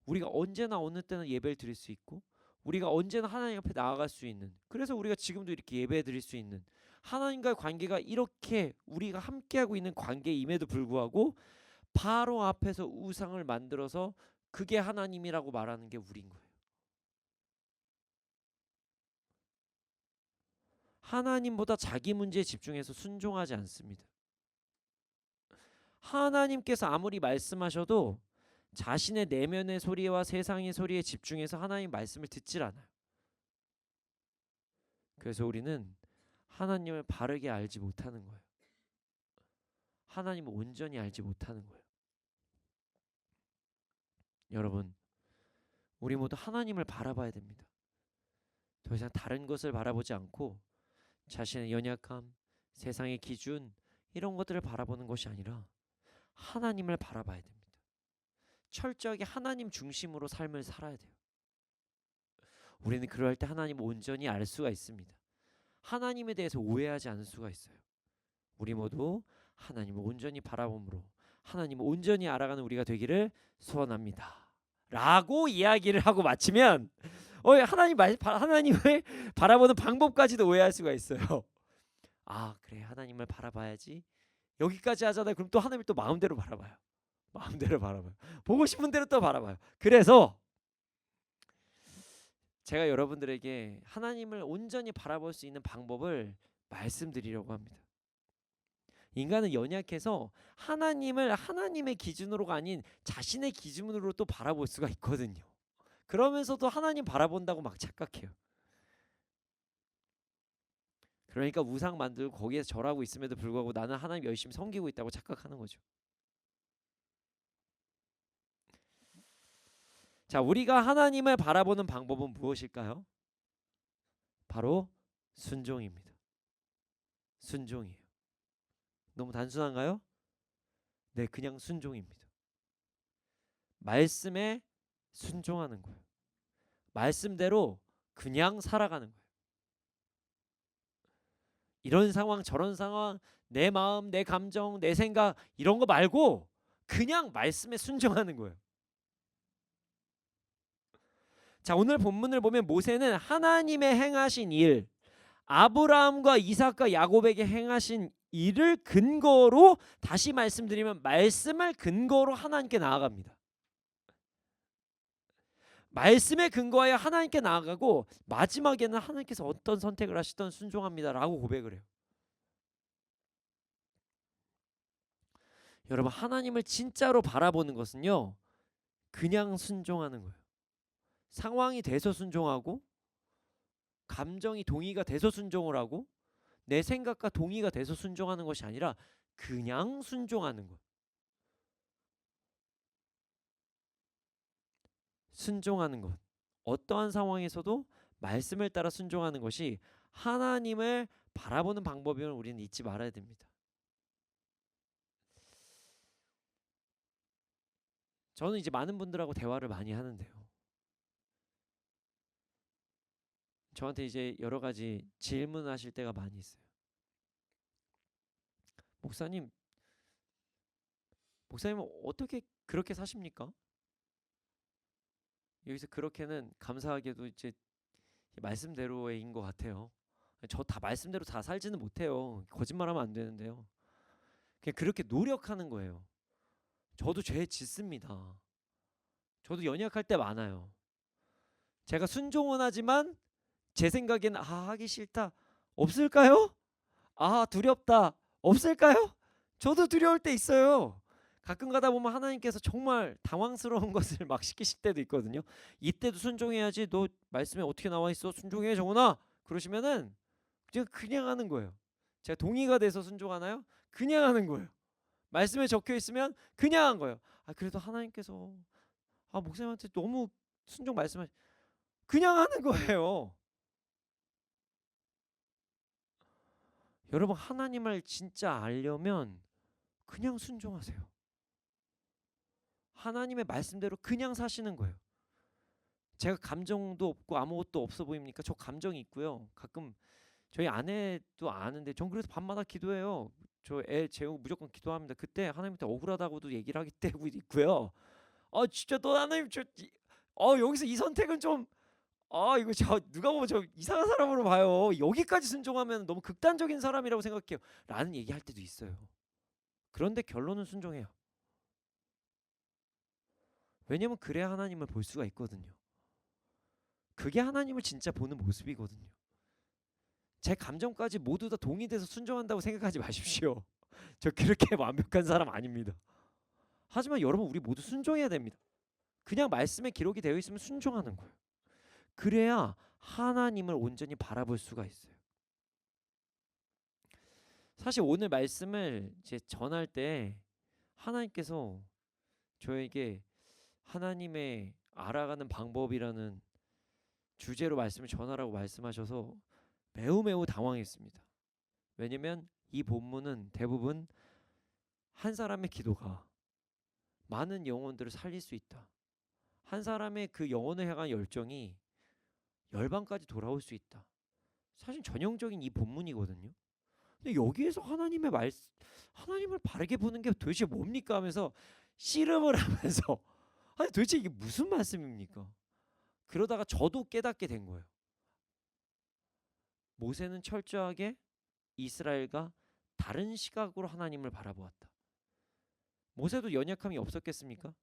우리가 언제나 어느 때나 예배를 드릴 수 있고 우리가 언제나 하나님 앞에 나아갈 수 있는, 그래서 우리가 지금도 이렇게 예배 드릴 수 있는 하나님과의 관계가 이렇게 우리가 함께하고 있는 관계임에도 불구하고 바로 앞에서 우상을 만들어서 그게 하나님이라고 말하는 게 우린 거예요. 하나님보다 자기 문제에 집중해서 순종하지 않습니다. 하나님께서 아무리 말씀하셔도 자신의 내면의 소리와 세상의 소리에 집중해서 하나님 말씀을 듣질 않아요. 그래서 우리는 하나님을 바르게 알지 못하는 거예요. 하나님을 온전히 알지 못하는 거예요. 여러분, 우리 모두 하나님을 바라봐야 됩니다. 더 이상 다른 것을 바라보지 않고 자신의 연약함, 세상의 기준 이런 것들을 바라보는 것이 아니라 하나님을 바라봐야 됩니다. 철저하게 하나님 중심으로 삶을 살아야 돼요. 우리는 그럴 때 하나님을 온전히 알 수가 있습니다. 하나님에 대해서 오해하지 않을 수가 있어요. 우리 모두 하나님을 온전히 바라봄으로 하나님을 온전히 알아가는 우리가 되기를 소원합니다. 라고 이야기를 하고 마치면 하나님을 바라보는 방법까지도 오해할 수가 있어요. 아, 그래, 하나님을 바라봐야지. 여기까지 하잖아요. 그럼 또 하나님을 또 마음대로 바라봐요. 마음대로 바라봐요. 보고 싶은 대로 또 바라봐요. 그래서 제가 여러분들에게 하나님을 온전히 바라볼 수 있는 방법을 말씀드리려고 합니다. 인간은 연약해서 하나님을 하나님의 기준으로가 아닌 자신의 기준으로 또 바라볼 수가 있거든요. 그러면서도 하나님 바라본다고 막 착각해요. 그러니까 우상 만들고 거기에서 절하고 있음에도 불구하고 나는 하나님 열심히 섬기고 있다고 착각하는 거죠. 자, 우리가 하나님을 바라보는 방법은 무엇일까요? 바로 순종입니다. 순종이에요. 너무 단순한가요? 네, 그냥 순종입니다. 말씀에 순종하는 거예요. 말씀대로 그냥 살아가는 거예요. 이런 상황 저런 상황, 내 마음, 내 감정, 내 생각 이런 거 말고 그냥 말씀에 순종하는 거예요. 자, 오늘 본문을 보면 모세는 하나님의 행하신 일, 아브라함과 이삭과 야곱에게 행하신 일을 근거로, 다시 말씀드리면 말씀을 근거로 하나님께 나아갑니다. 말씀에 근거하여 하나님께 나아가고 마지막에는 하나님께서 어떤 선택을 하시든 순종합니다라고 고백을 해요. 여러분, 하나님을 진짜로 바라보는 것은요, 그냥 순종하는 거예요. 상황이 돼서 순종하고 감정이 동의가 돼서 순종을 하고 내 생각과 동의가 돼서 순종하는 것이 아니라 그냥 순종하는 것. 순종하는 것. 어떠한 상황에서도 말씀을 따라 순종하는 것이 하나님을 바라보는 방법임을 우리는 잊지 말아야 됩니다. 저는 이제 많은 분들하고 대화를 많이 하는데요. 저한테 이제 여러 가지 질문하실 때가 많이 있어요. 목사님 어떻게 그렇게 사십니까? 여기서 그렇게는 감사하게도 이제 말씀대로인 것 같아요. 저 다 말씀대로 다 살지는 못해요. 거짓말하면 안 되는데요. 그냥 그렇게 노력하는 거예요. 저도 죄 짓습니다. 저도 연약할 때 많아요. 제가 순종은 하지만 제 생각에는 하기 싫다. 없을까요? 두렵다. 없을까요? 저도 두려울 때 있어요. 가끔 가다 보면 하나님께서 정말 당황스러운 것을 막 시키실 때도 있거든요. 이때도 순종해야지. 너 말씀에 어떻게 나와 있어? 순종해 정훈아. 그러시면은 그냥 하는 거예요. 제가 동의가 돼서 순종하나요? 그냥 하는 거예요. 말씀에 적혀 있으면 그냥 한 거예요. 그래도 하나님께서 목사님한테 너무 순종 말씀을 그냥 하는 거예요. 여러분, 하나님을 진짜 알려면 그냥 순종하세요. 하나님의 말씀대로 그냥 사시는 거예요. 제가 감정도 없고 아무것도 없어 보입니까? 저 감정이 있고요. 가끔 저희 아내도 아는데 전 그래서 밤마다 기도해요. 저 애 재우고 무조건 기도합니다. 그때 하나님한테 억울하다고도 얘기를 하기 때문에 있고요. 진짜 너 하나님 여기서 이 선택은 좀 이거 저 누가 보면 저 이상한 사람으로 봐요. 여기까지 순종하면 너무 극단적인 사람이라고 생각해요. 라는 얘기할 때도 있어요. 그런데 결론은 순종해요. 왜냐면 그래야 하나님을 볼 수가 있거든요. 그게 하나님을 진짜 보는 모습이거든요. 제 감정까지 모두 다 동의돼서 순종한다고 생각하지 마십시오. 저 그렇게 완벽한 사람 아닙니다. 하지만 여러분 우리 모두 순종해야 됩니다. 그냥 말씀에 기록이 되어 있으면 순종하는 거예요. 그래야 하나님을 온전히 바라볼 수가 있어요. 사실 오늘 말씀을 이제 전할 때 하나님께서 저에게 하나님의 알아가는 방법이라는 주제로 말씀을 전하라고 말씀하셔서 매우 당황했습니다. 왜냐면 이 본문은 대부분 한 사람의 기도가 많은 영혼들을 살릴 수 있다. 한 사람의 그 영혼을 향한 열정이 열방까지 돌아올 수 있다. 사실 전형적인 이 본문이거든요. 근데 여기에서 하나님을 바르게 보는 게 도대체 뭡니까 하면서 씨름을 하면서 아니 도대체 이게 무슨 말씀입니까? 그러다가 저도 깨닫게 된 거예요. 모세는 철저하게 이스라엘과 다른 시각으로 하나님을 바라보았다. 모세도 연약함이 없었겠습니까?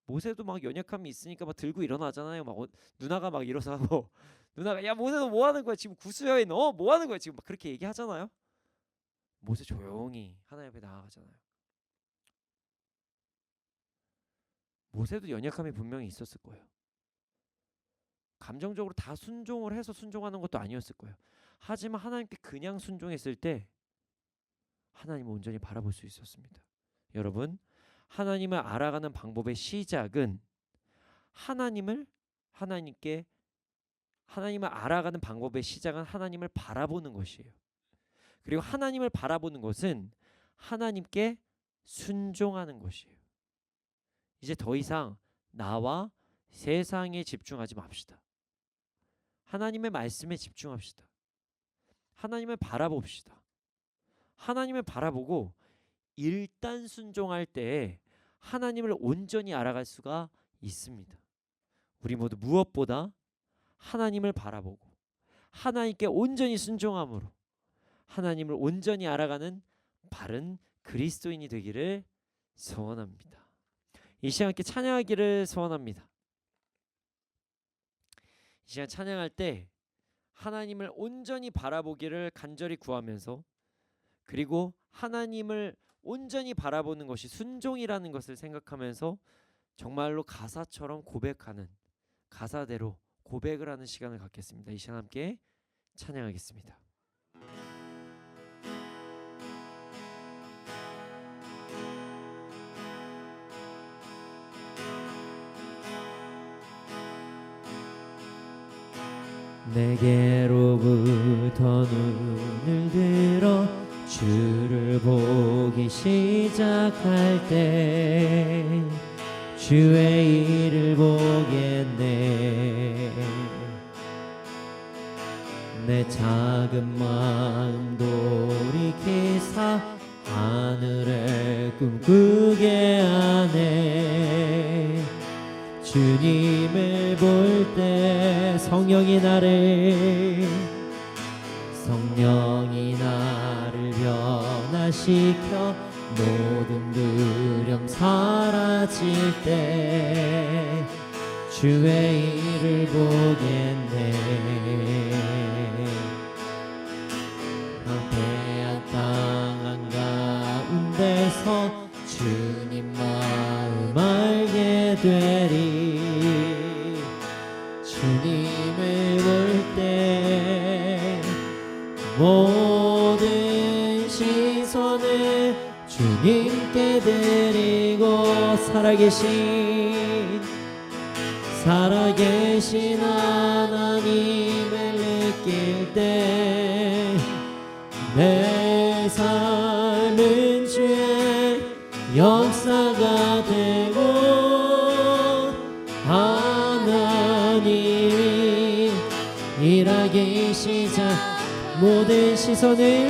모세도 막 연약함이 있으니까 막 들고 일어나잖아요. 막 누나가 막 일어서 하고 누나가 야 모세 너 뭐 하는 거야 지금 구스여인 뭐 하는 거야 지금 막 그렇게 얘기하잖아요. 모세 조용히 하나님 앞에 나아가잖아요. 모세도 연약함이 분명히 있었을 거예요. 감정적으로 다 순종을 해서 순종하는 것도 아니었을 거예요. 하지만 하나님께 그냥 순종했을 때 하나님을 온전히 바라볼 수 있었습니다. 여러분, 하나님을 알아가는 방법의 시작은 하나님을 알아가는 방법의 시작은 하나님을 바라보는 것이에요. 그리고 하나님을 바라보는 것은 하나님께 순종하는 것이에요. 이제 더 이상 나와 세상에 집중하지 맙시다. 하나님의 말씀에 집중합시다. 하나님을 바라봅시다. 하나님을 바라보고 일단 순종할 때 하나님을 온전히 알아갈 수가 있습니다. 우리 모두 무엇보다 하나님을 바라보고 하나님께 온전히 순종함으로 하나님을 온전히 알아가는 바른 그리스도인이 되기를 소원합니다. 이 시간 함께 찬양하기를 소원합니다. 이 시간 찬양할 때 하나님을 온전히 바라보기를 간절히 구하면서 그리고 하나님을 온전히 바라보는 것이 순종이라는 것을 생각하면서 정말로 가사처럼 고백하는 가사대로 고백을 하는 시간을 갖겠습니다. 이 시간 함께 찬양하겠습니다. 내게로부터 눈을 들어 주를 보기 시작할 때 주의 일을 보겠네. 내 작은 마음 돌이키사 하늘을 꿈꾸게 하네. 주님을 볼 때 성령이 나를 변화시켜 모든 두려움 사라질 때 주의 일을 보겠네. 황폐한 땅 한가운데서 주님 마음 알게 되리. 주님을 볼 때 모든 시선을 주님께 드리고 살아계신 하나님을 느낄 때 내 삶은 주의 역사가 되고 하나님이 일하기 시작 모든 시선을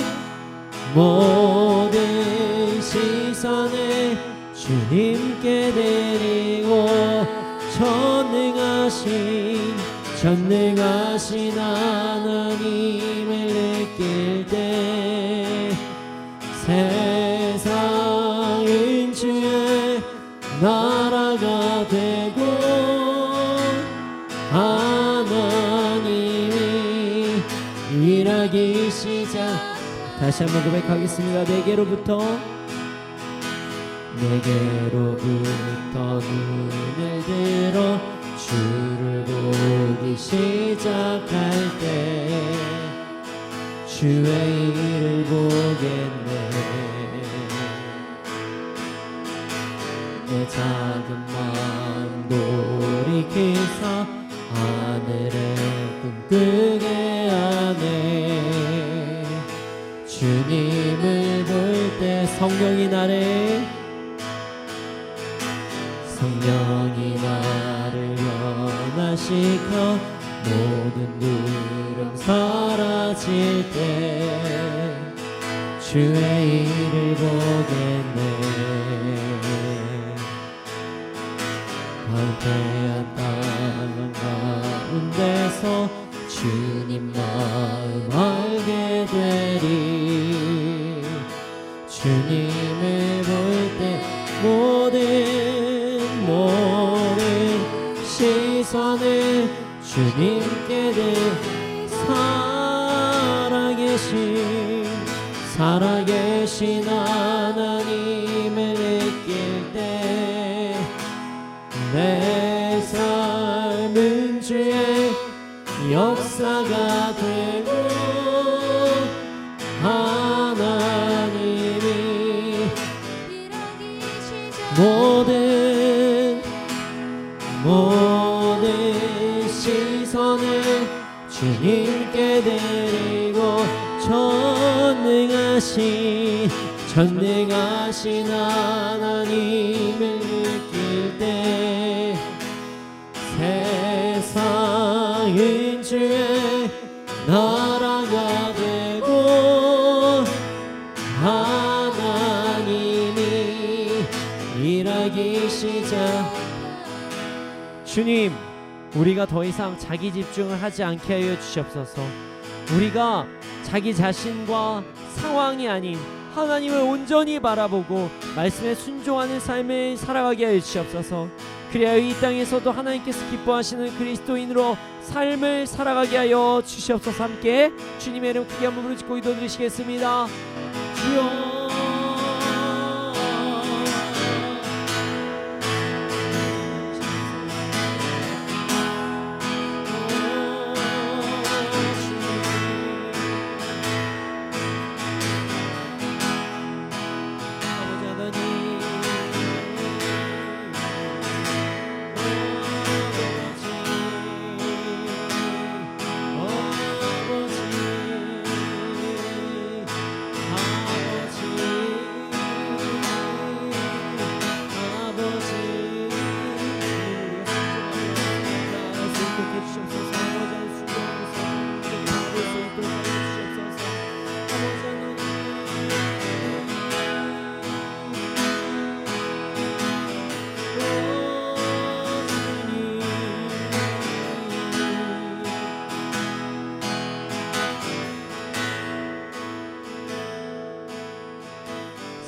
주님께 드리고 전능하신 하나님을 느낄 때 세상은 주의 나라가 되고 하나님이 일하기 시작. 다시 한번 고백하겠습니다. 내게로부터 눈을 들어 주를 보기 시작할 때 주의 일을 보겠네. 내 작은 마음 돌이키사 하늘에 꿈꾸게 하네. 주님을 볼 때 성령이 나를 변화시켜 모든 두려움 사라질 때 주의 일을 보겠네. 황폐한 땅 가운데서 주님 마음 알게 되리. 주님을 볼 때 모든 시선을 주님께 살아계신 하나님을 느낄 때 내 삶은 주의 역사가 되고 하나님이 모든 시선을 주님께 드리고 전능하신 하나님을 느낄 때 세상은 주의 나라가 되고 하나님이 일하기 시작. 주님, 우리가 더 이상 자기 집중을 하지 않게 하여 주시옵소서. 우리가 자기 자신과 상황이 아닌 하나님을 온전히 바라보고 말씀에 순종하는 삶을 살아가게 하여 주시옵소서. 그래야 이 땅에서도 하나님께서 기뻐하시는 그리스도인으로 삶을 살아가게 하여 주시옵소서. 함께 주님의 이름 크게 한번 부르짖고 기도드리시겠습니다. 주여.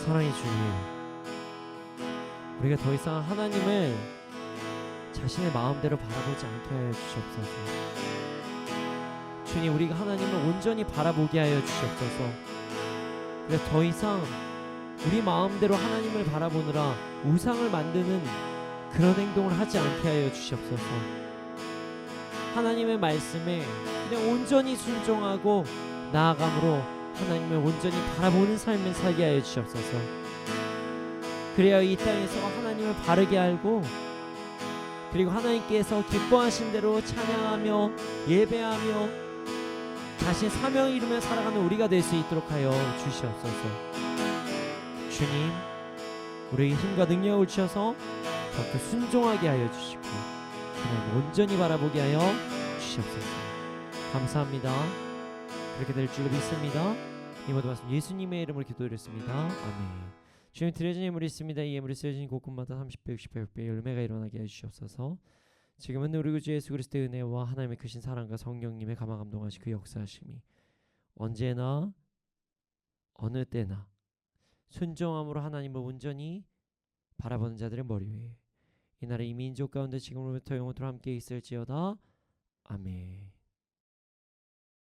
사랑의 주님, 우리가 더 이상 하나님을 자신의 마음대로 바라보지 않게 하여 주시옵소서. 주님, 우리가 하나님을 온전히 바라보게 하여 주시옵소서. 그래서 더 이상 우리 마음대로 하나님을 바라보느라 우상을 만드는 그런 행동을 하지 않게 하여 주시옵소서. 하나님의 말씀에 그냥 온전히 순종하고 나아감으로 하나님을 온전히 바라보는 삶을 살게 하여 주시옵소서. 그래야 이 땅에서 하나님을 바르게 알고 그리고 하나님께서 기뻐하신 대로 찬양하며 예배하며 자신 사명 이루며 살아가는 우리가 될 수 있도록 하여 주시옵소서. 주님, 우리에게 힘과 능력을 주셔서 더욱더 순종하게 하여 주시고 하나님 온전히 바라보게 하여 주시옵소서. 감사합니다. 그렇게 될 줄로 믿습니다. 이 모든 말씀 예수님의 이름으로 기도드렸습니다. 아멘. 주님 드려진 예물이 있습니다. 이 예물이 쓰여진 곳곳마다 30배, 60배, 100배 열매가 일어나게 해주시옵소서. 지금은 우리 구주 예수 그리스도의 은혜와 하나님의 크신 사랑과 성령님의 감화 감동하시 그 역사하심이 언제나 어느 때나 순종함으로 하나님을 온전히 바라보는 자들의 머리 위에 이 나라 이 민족 가운데 지금으로부터 영원토록 함께 있을지어다. 아멘.